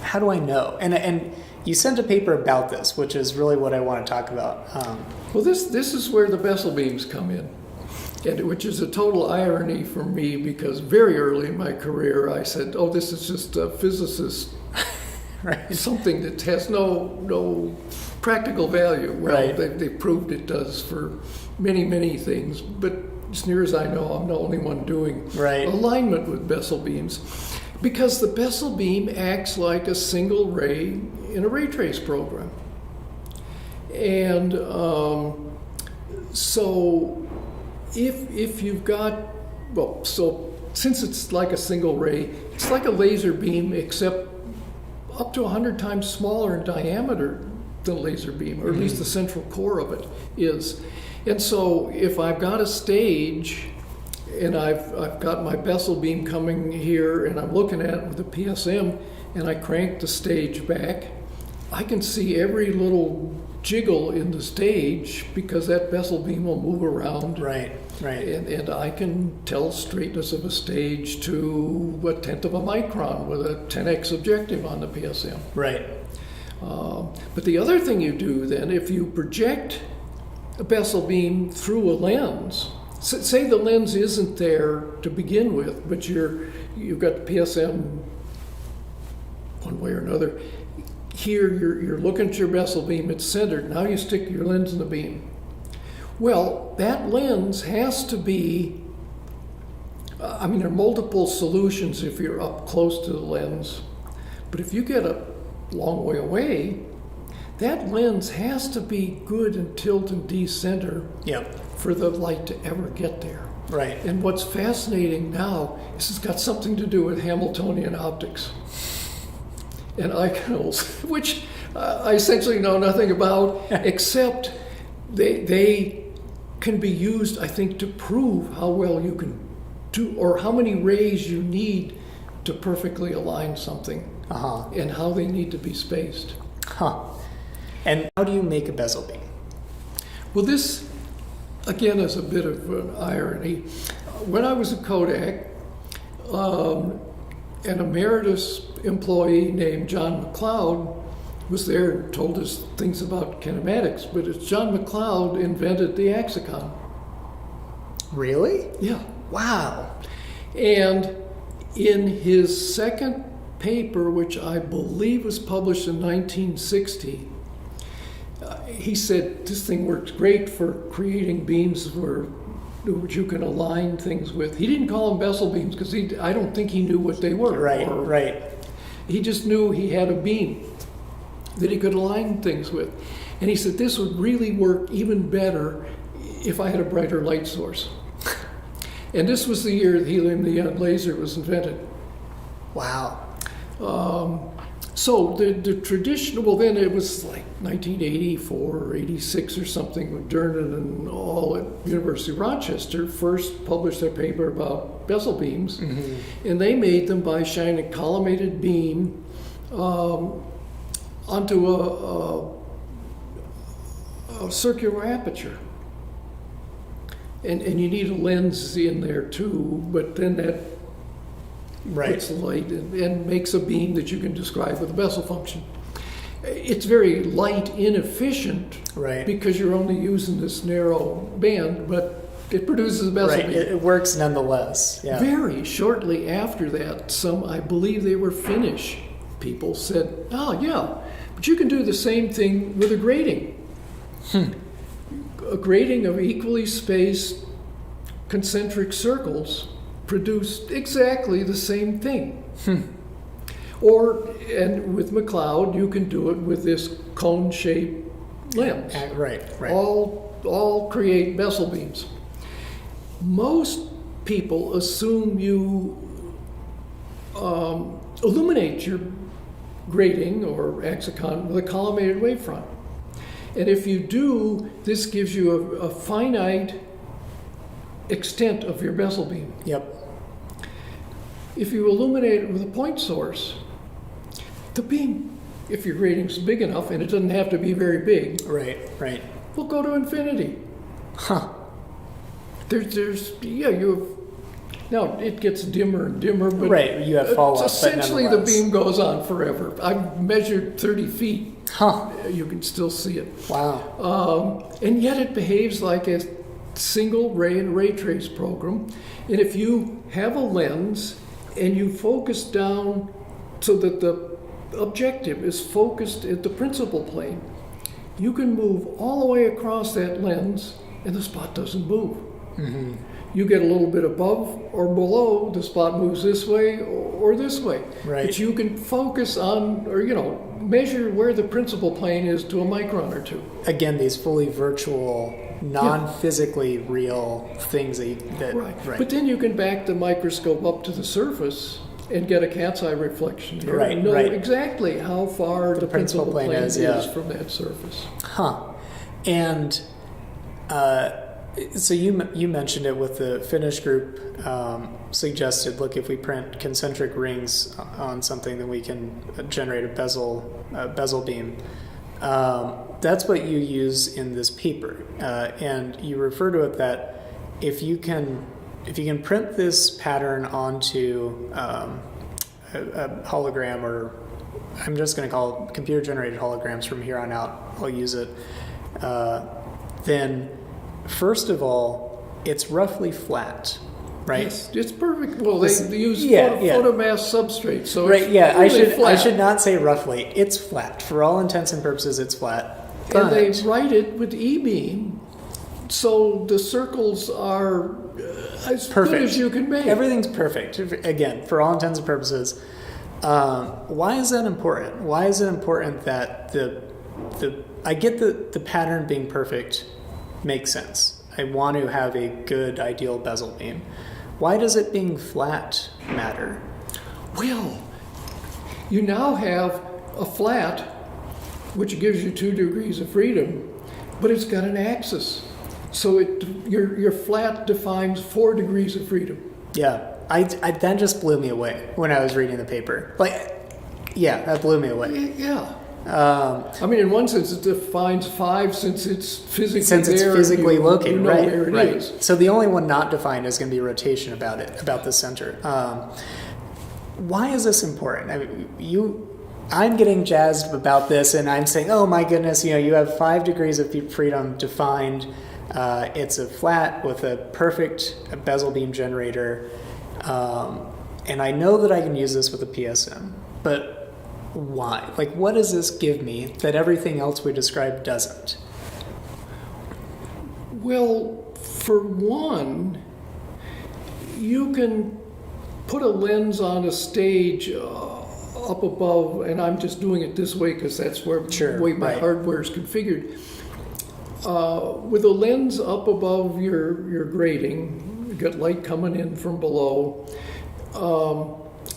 How do I know? And you sent a paper about this, which is really what I want to talk about.
Well, this is where the Bessel beams come in. And which is a total irony for me because very early in my career I said, oh, this is just a physicist,
Right.
something that has no practical value. Well,
Right.
they proved it does for many things, but as near as I know, I'm the only one doing
Right.
alignment with Bessel beams because the Bessel beam acts like a single ray in a ray trace program. And so if you've got, well, so since it's like a single ray, it's like a laser beam except up to 100 times smaller in diameter than a laser beam, or at least the central core of it is. And so if I've got a stage and I've got my Bessel beam coming here and I'm looking at it with a PSM and I crank the stage back, I can see every little jiggle in the stage because that Bessel beam will move around.
Right.
And I can tell straightness of a stage to 1/10 of a micron with a 10x objective on the PSM.
Right.
But the other thing you do then, if you project a Bessel beam through a lens, say the lens isn't there to begin with, but you've got the PSM one way or another. Here you're looking at your Bessel beam, it's centered. Now you stick your lens in the beam. Well, that lens has to be, there are multiple solutions if you're up close to the lens. But if you get a long way away, that lens has to be good in tilt and decenter
Yep.
for the light to ever get there.
Right.
And what's fascinating now is it's got something to do with Hamiltonian optics and iconals, which I essentially know nothing about, except they can be used, I think, to prove how well you can do, or how many rays you need to perfectly align something, and how they need to be spaced.
And how do you make a Bessel beam?
Well, this, again, is a bit of an irony. When I was at Kodak, an emeritus employee named John McLeod was there and told us things about kinematics, but it's John McLeod invented the Axicon.
Really?
Yeah.
Wow.
And in his second paper, which I believe was published in 1960, he said this thing works great for creating beams which you can align things with. He didn't call them Bessel beams because I don't think he knew what they were.
Right.
He just knew he had a beam that he could align things with. And he said this would really work even better if I had a brighter light source. And this was the year the helium neon laser was invented.
Wow.
So the traditional, well then it was like 1984 or 86 or something when Dernan and all at University of Rochester first published their paper about Bessel beams. And they made them by shining a collimated beam onto a circular aperture. And you need a lens in there too, but then that puts the light and makes a beam that you can describe with a Bessel function. It's very light inefficient because you're only using this narrow band, but it produces a Bessel beam.
It works nonetheless. Yeah.
Very shortly after that, I believe they were Finnish people, said, oh yeah, but you can do the same thing with a grating. A grating of equally spaced concentric circles produced exactly the same thing. And with McLeod, you can do it with this cone-shaped lens.
Right.
All create Bessel beams. Most people assume you illuminate your grating or Axicon with a collimated wavefront. And if you do, this gives you a finite extent of your Bessel beam.
Yep.
If you illuminate it with a point source, the beam, if your grating's big enough, and it doesn't have to be very big, will go to infinity. Now it gets dimmer and dimmer, but
you have fall off.
Essentially, the beam goes on forever. I've measured 30 feet. You can still see it.
Wow.
And yet it behaves like a single ray and ray trace program. And if you have a lens and you focus down so that the objective is focused at the principal plane, you can move all the way across that lens and the spot doesn't move.
Mm-hmm.
You get a little bit above or below, the spot moves this way or this way.
Right.
But you can focus on, or measure where the principal plane is to a micron or two.
Again, these fully virtual, non-physically real things that
Right. But then you can back the microscope up to the surface and get a cat's eye reflection here and know exactly how far the principal plane is from that surface.
Huh. And so you mentioned it with the Finnish group, suggested, look, if we print concentric rings on something, then we can generate a bezel beam. That's what you use in this paper, and you refer to it that if you can print this pattern onto a hologram, or I'm just going to call it computer-generated holograms from here on out, I'll use it, then first of all, it's roughly flat, right?
Yes, it's perfect. Well, they use photomass substrate, so
right.
It's
Yeah,
really flat.
I should not say roughly. It's flat for all intents and purposes. It's flat.
And they write it with E-beam, so the circles are as
perfect.
good as you can make.
Everything's perfect. Again, for all intents and purposes. Why is that important? Why is it important that I get the pattern being perfect makes sense. I want to have a good ideal bezel beam. Why does it being flat matter?
Well, you now have a flat, which gives you 2 degrees of freedom, but it's got an axis. So your flat defines 4 degrees of freedom.
Yeah, that just blew me away when I was reading the paper. That blew me away.
Yeah. I mean, in one sense, it defines 5 since it's physically
located.
You know where it is.
So the only one not defined is going to be rotation about the center. Why is this important? I mean, I'm getting jazzed about this, and I'm saying, oh my goodness, you have 5 degrees of freedom defined. It's a flat with a perfect bezel beam generator, and I know that I can use this with a PSM, but why? What does this give me that everything else we described doesn't?
Well, for one, you can put a lens on a stage up above, and I'm just doing it this way because that's the way my hardware is configured. With a lens up above your grating, you got light coming in from below,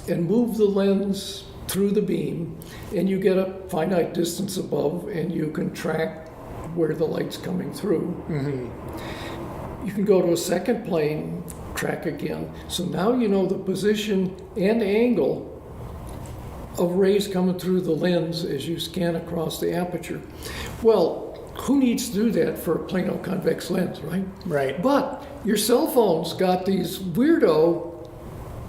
and move the lens through the beam, and you get a finite distance above, and you can track where the light's coming through. Mm-hmm. You can go to a second plane, track again. So now you know the position and angle of rays coming through the lens as you scan across the aperture. Well, who needs to do that for a plano convex lens, right?
Right.
But your cell phone's got these weirdo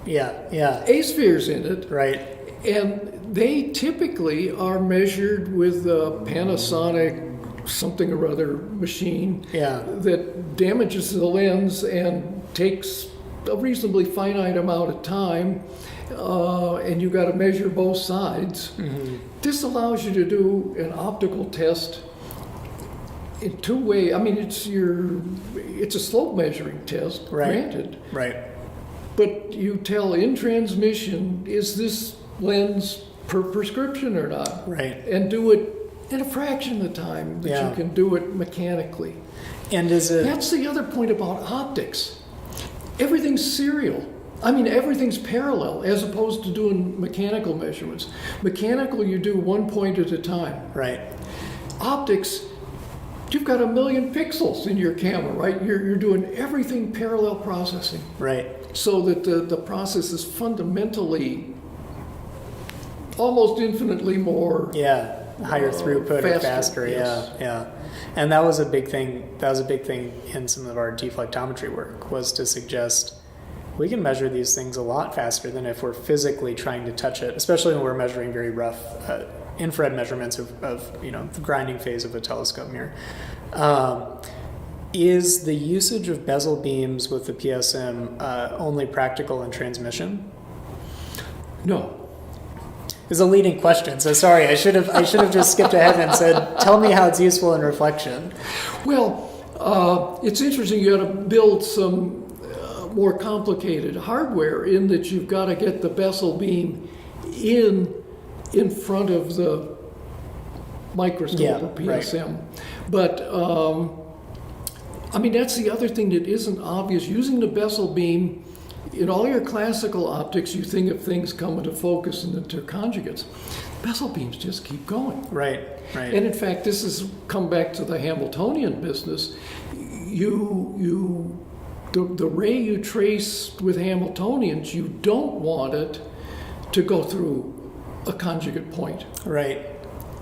A-spheres in it.
Right.
And they typically are measured with a Panasonic something or other machine that damages the lens and takes a reasonably finite amount of time, and you've got to measure both sides. Mm-hmm. This allows you to do an optical test in 2 ways. I mean, it's a slope measuring test, granted.
Right.
But you tell in transmission, is this lens per prescription or not?
Right.
And do it in a fraction of the time that you can do it mechanically.
And that's
the other point about optics. Everything's serial. I mean, everything's parallel as opposed to doing mechanical measurements. Mechanical, you do 1 point at a time.
Right.
Optics, you've got 1 million pixels in your camera, right? You're doing everything parallel processing.
Right.
So that the process is fundamentally almost infinitely more
higher throughput or faster. Yes. And that was a big thing. That was a big thing in some of our deflectometry work, was to suggest we can measure these things a lot faster than if we're physically trying to touch it, especially when we're measuring very rough infrared measurements of the grinding phase of a telescope mirror. Is the usage of bezel beams with the PSM only practical in transmission?
No.
It's a leading question, so sorry. I should have just skipped ahead and said, tell me how it's useful in reflection.
Well, it's interesting. You got to build some more complicated hardware in that you've got to get the bezel beam in front of the microscope or PSM. Right. But I mean, that's the other thing that isn't obvious. Using the bezel beam in all your classical optics, you think of things coming to focus and into conjugates. Bezel beams just keep going.
Right.
And in fact, this has come back to the Hamiltonian business. The ray you trace with Hamiltonians, you don't want it to go through a conjugate point.
Right.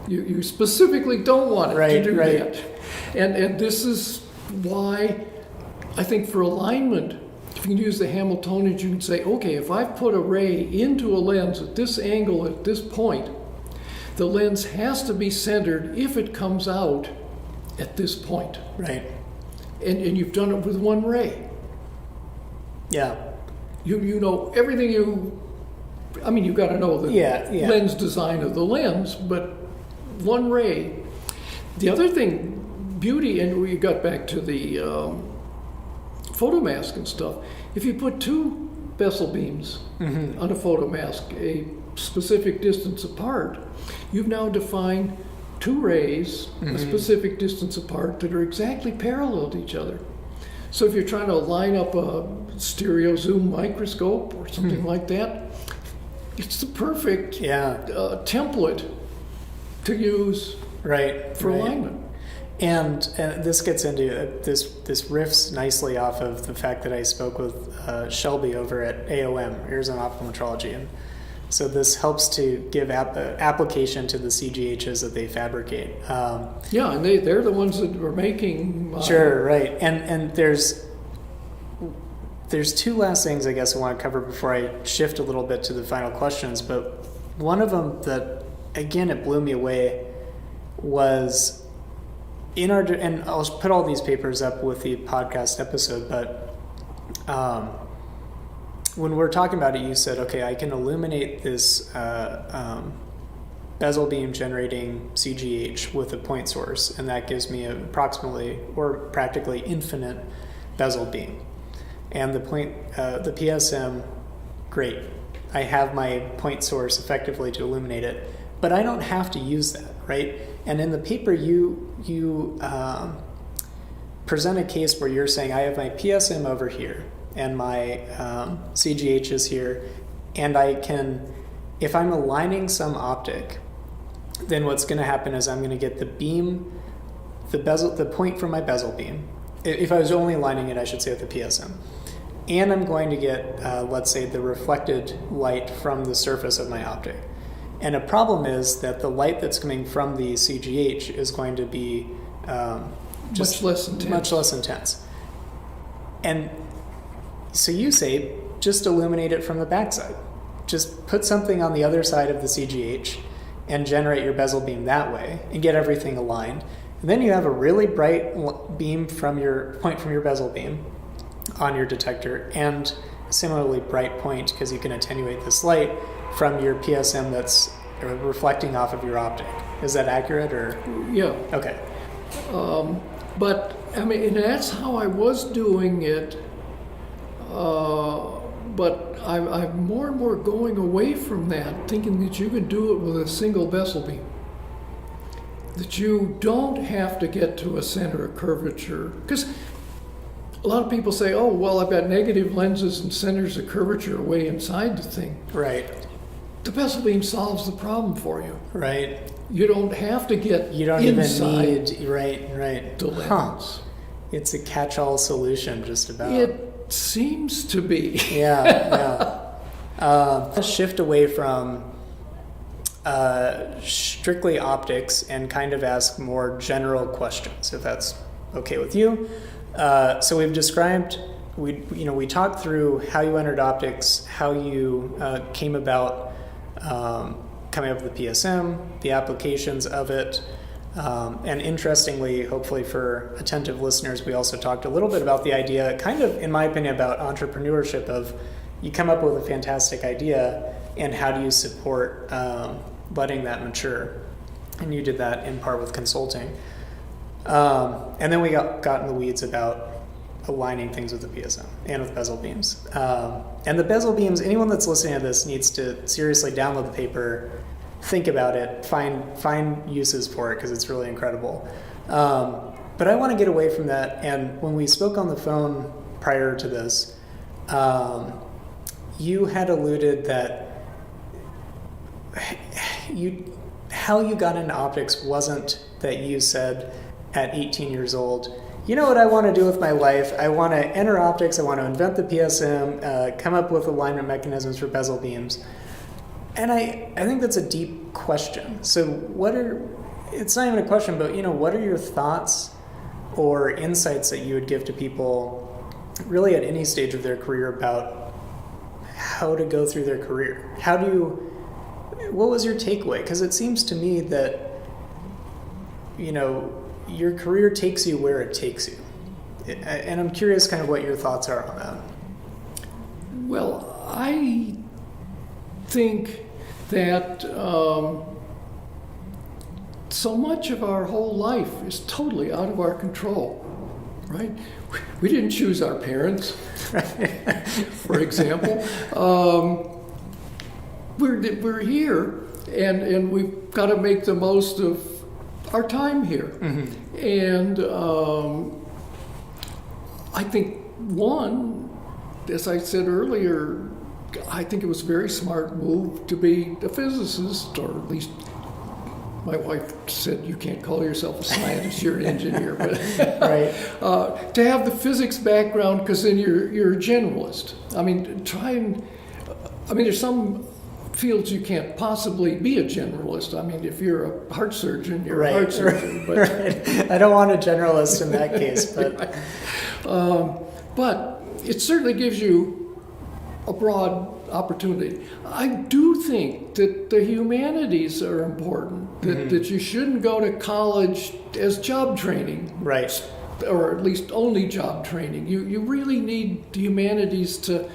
You specifically don't want it to do that. And this is why I think for alignment, if you can use the Hamiltonians, you can say, okay, if I've put a ray into a lens at this angle at this point, the lens has to be centered if it comes out at this point.
Right.
And you've done it with one ray.
Yeah.
You know everything you've got to know the lens design of the lens, but one ray. The other thing, beauty, and we got back to the photomask and stuff. If you put two bezel beams on a photomask, a specific distance apart, you've now defined two rays a specific distance apart that are exactly parallel to each other. So if you're trying to line up a stereo zoom microscope or something like that, it's the perfect template to use for alignment.
And this gets into this riffs nicely off of the fact that I spoke with Shelby over at AOM, Arizona Optical Metrology, and so this helps to give application to the CGHs that they fabricate.
And they're the ones that were making.
Sure, right. And there's two last things I guess I want to cover before I shift a little bit to the final questions. But one of them that again it blew me away was. And I'll put all these papers up with the podcast episode, but when we're talking about it, you said, okay, I can illuminate this bezel beam generating CGH with a point source, and that gives me approximately or practically infinite bezel beam. And the PSM, great. I have my point source effectively to illuminate it, but I don't have to use that, right? And in the paper, you present a case where you're saying, I have my PSM over here, and my CGH is here, and I can, if I'm aligning some optic, then what's going to happen is I'm going to get the beam, the point from my bezel beam. If I was only aligning it, I should say with the PSM. And I'm going to get, let's say, the reflected light from the surface of my optic. And a problem is that the light that's coming from the CGH is going to be
much less
intense. And so you say, just illuminate it from the backside. Just put something on the other side of the CGH and generate your bezel beam that way and get everything aligned. And then you have a really bright beam from your bezel beam on your detector, and similarly bright point because you can attenuate this light from your PSM that's reflecting off of your optic. Is that accurate or?
Yeah.
Okay.
But I mean, and that's how I was doing it. But I'm more and more going away from that, thinking that you can do it with a single bezel beam. That you don't have to get to a center of curvature. Because a lot of people say, oh, well, I've got negative lenses and centers of curvature way inside the thing.
Right.
The bezel beam solves the problem for you.
Right.
You don't have to get
You don't
inside
even need, right.
the lens.
It's a catch-all solution just about.
It seems to be.
Yeah. Let's shift away from strictly optics and kind of ask more general questions, if that's okay with you. So we've described, we talked through how you entered optics, how you came about coming up with the PSM, the applications of it, And interestingly, hopefully for attentive listeners, we also talked a little bit about the idea, kind of, in my opinion, about entrepreneurship of you come up with a fantastic idea and how do you support letting that mature? And you did that in part with consulting. And then we got in the weeds about aligning things with the PSM and with bezel beams. And the bezel beams, anyone that's listening to this needs to seriously download the paper, think about it, find uses for it, because it's really incredible. But I want to get away from that. And when we spoke on the phone prior to this, you had alluded that how you got into optics wasn't that you said at 18 years old, you know what I want to do with my life? I want to enter optics. I want to invent the PSM, come up with alignment mechanisms for bezel beams. And I think that's a deep question. So it's not even a question, but what are your thoughts or insights that you would give to people really at any stage of their career about how to go through their career? What was your takeaway? Because it seems to me that, your career takes you where it takes you. And I'm curious kind of what your thoughts are on that.
Well, I think that so much of our whole life is totally out of our control, right? We didn't choose our parents, for example. We're here, and we've got to make the most of our time here. Mm-hmm. And I think, as I said earlier, I think it was a very smart move to be a physicist, or at least my wife said, you can't call yourself a scientist, you're an engineer. But
right.
To have the physics background, because then you're a generalist. There's some fields you can't possibly be a generalist. If you're a heart surgeon, you're a heart surgeon. But
right. I don't want a generalist in that case. But
but it certainly gives you a broad opportunity. I do think that the humanities are important, that you shouldn't go to college as job training.
Right.
Or at least only job training. You really need the humanities to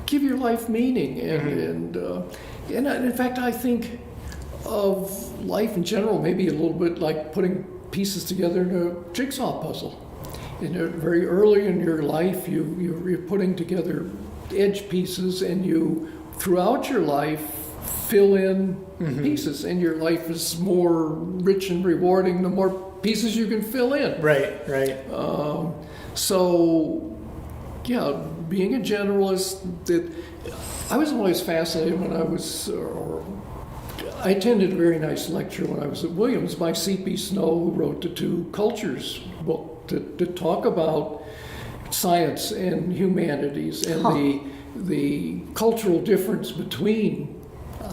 give your life meaning. And in fact, I think of life in general maybe a little bit like putting pieces together in a jigsaw puzzle. Very early in your life, you're putting together edge pieces, and you, throughout your life, fill in pieces, and your life is more rich and rewarding the more pieces you can fill in.
Right.
So, yeah, being a generalist, I was always fascinated when I attended a very nice lecture when I was at Williams by C.P. Snow, who wrote the Two Cultures book, to talk about science and humanities and the cultural difference between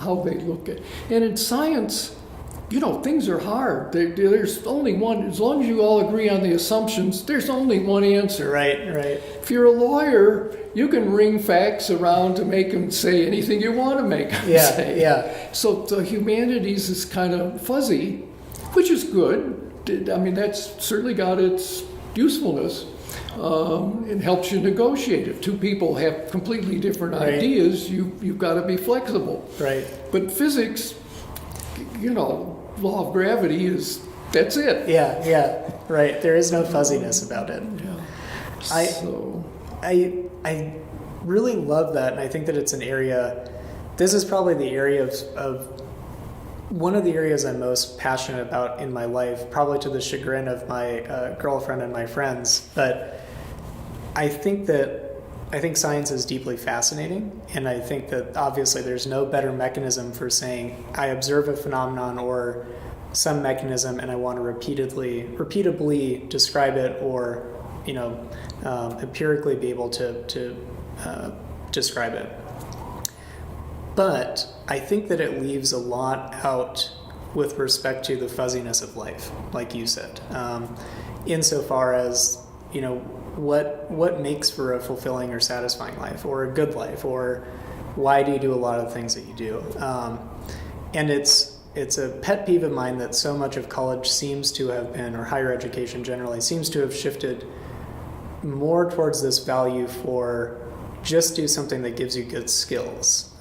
how they look at. And in science, things are hard. There's only one, as long as you all agree on the assumptions, there's only one answer.
Right.
If you're a lawyer, you can ring facts around to make them say anything you want to make them say.
Yeah.
So the humanities is kind of fuzzy, which is good. That's certainly got its usefulness. It helps you negotiate. If two people have completely different ideas, you've got to be flexible.
Right.
But physics, law of gravity that's it.
Yeah, right. There is no fuzziness about it.
Yeah.
I really love that, and I think that it's an area, this is probably the area of one of the areas I'm most passionate about in my life, probably to the chagrin of my girlfriend and my friends. But I think science is deeply fascinating, and I think that obviously there's no better mechanism for saying I observe a phenomenon or some mechanism and I want to repeatably describe it, or empirically be able to describe it. But I think that it leaves a lot out with respect to the fuzziness of life, like you said, insofar as what makes for a fulfilling or satisfying life, or a good life, or why do you do a lot of the things that you do? And it's a pet peeve of mine that so much of college seems to have been, or higher education generally, seems to have shifted more towards this value for just do something that gives you good skills,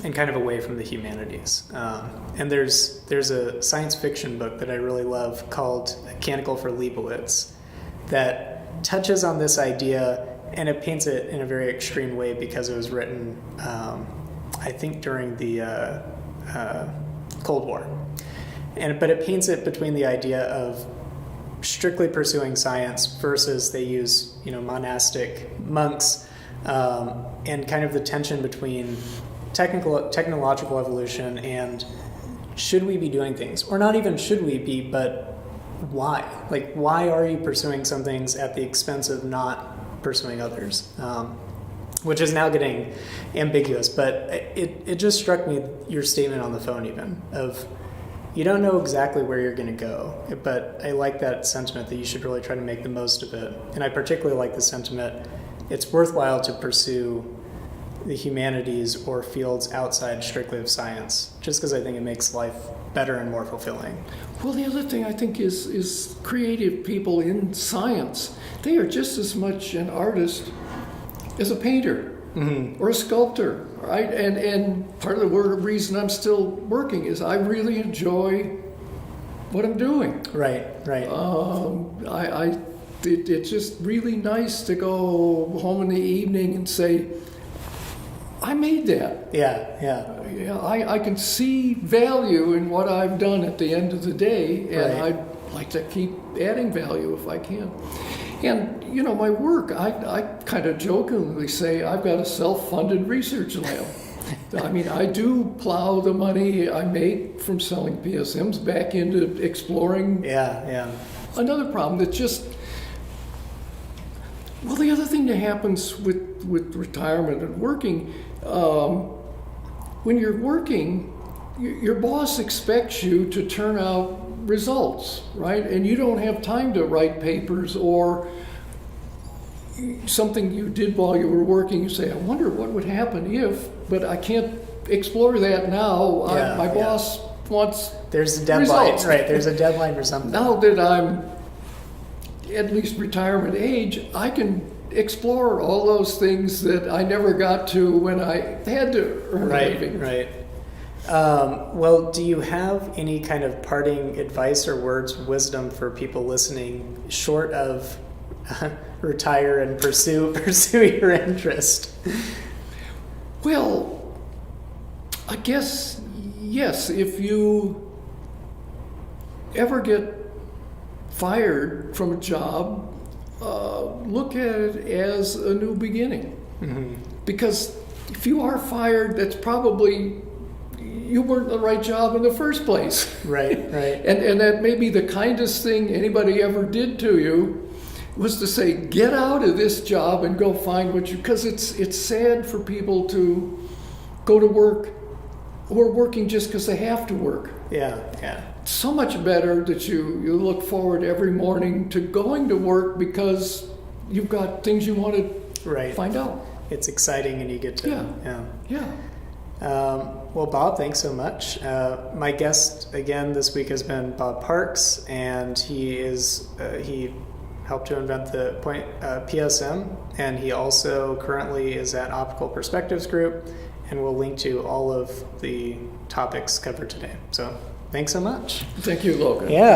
and kind of away from the humanities. And there's a science fiction book that I really love called Mechanical for Leibowitz that touches on this idea, and it paints it in a very extreme way because it was written, I think, during the Cold War. But it paints it between the idea of strictly pursuing science versus they use, monastic monks, and kind of the tension between technological evolution and should we be doing things, or not even should we be, but why? Like, why are you pursuing some things at the expense of not pursuing others? Which is now getting ambiguous, but it just struck me, your statement on the phone even, of you don't know exactly where you're going to go, but I like that sentiment that you should really try to make the most of it. And I particularly like the sentiment, it's worthwhile to pursue the humanities or fields outside strictly of science, just because I think it makes life better and more fulfilling.
Well, the other thing I think is creative people in science, they are just as much an artist as a painter or a sculptor, right? And part of the reason I'm still working is I really enjoy what I'm doing.
Right.
It's just really nice to go home in the evening and say, I made that.
Yeah.
I can see value in what I've done at the end of the day, and
Right.
I'd like to keep adding value if I can. And, my work, I kind of jokingly say I've got a self-funded research lab. I mean, I do plow the money I make from selling PSMs back into exploring.
Yeah.
Another problem that the other thing that happens with retirement and working, when you're working, your boss expects you to turn out results, right? And you don't have time to write papers or something you did while you were working. You say, I wonder what would happen if, but I can't explore that now. My boss wants
There's a deadline, results. Right? There's a deadline for something.
Now that I'm at least retirement age, I can explore all those things that I never got to when I had to earn a living.
Right. Well, do you have any kind of parting advice or words of wisdom for people listening, short of retire and pursue your interest?
Well, I guess, yes, if you ever get fired from a job, look at it as a new beginning. Mm-hmm. Because if you are fired, that's probably you weren't the right job in the first place.
Right.
And that may be the kindest thing anybody ever did to you, was to say, get out of this job and go find what you, because it's sad for people to go to work who are working just because they have to work.
Yeah.
It's so much better that you look forward every morning to going to work because you've got things you want to find out.
It's exciting and you get to...
Yeah.
Well, Bob, thanks so much. My guest again this week has been Bob Parks, and he helped to invent the Point PSM, and he also currently is at Optical Perspectives Group, and we'll link to all of the topics covered today. So thanks so much.
Thank you, Logan.
Yeah.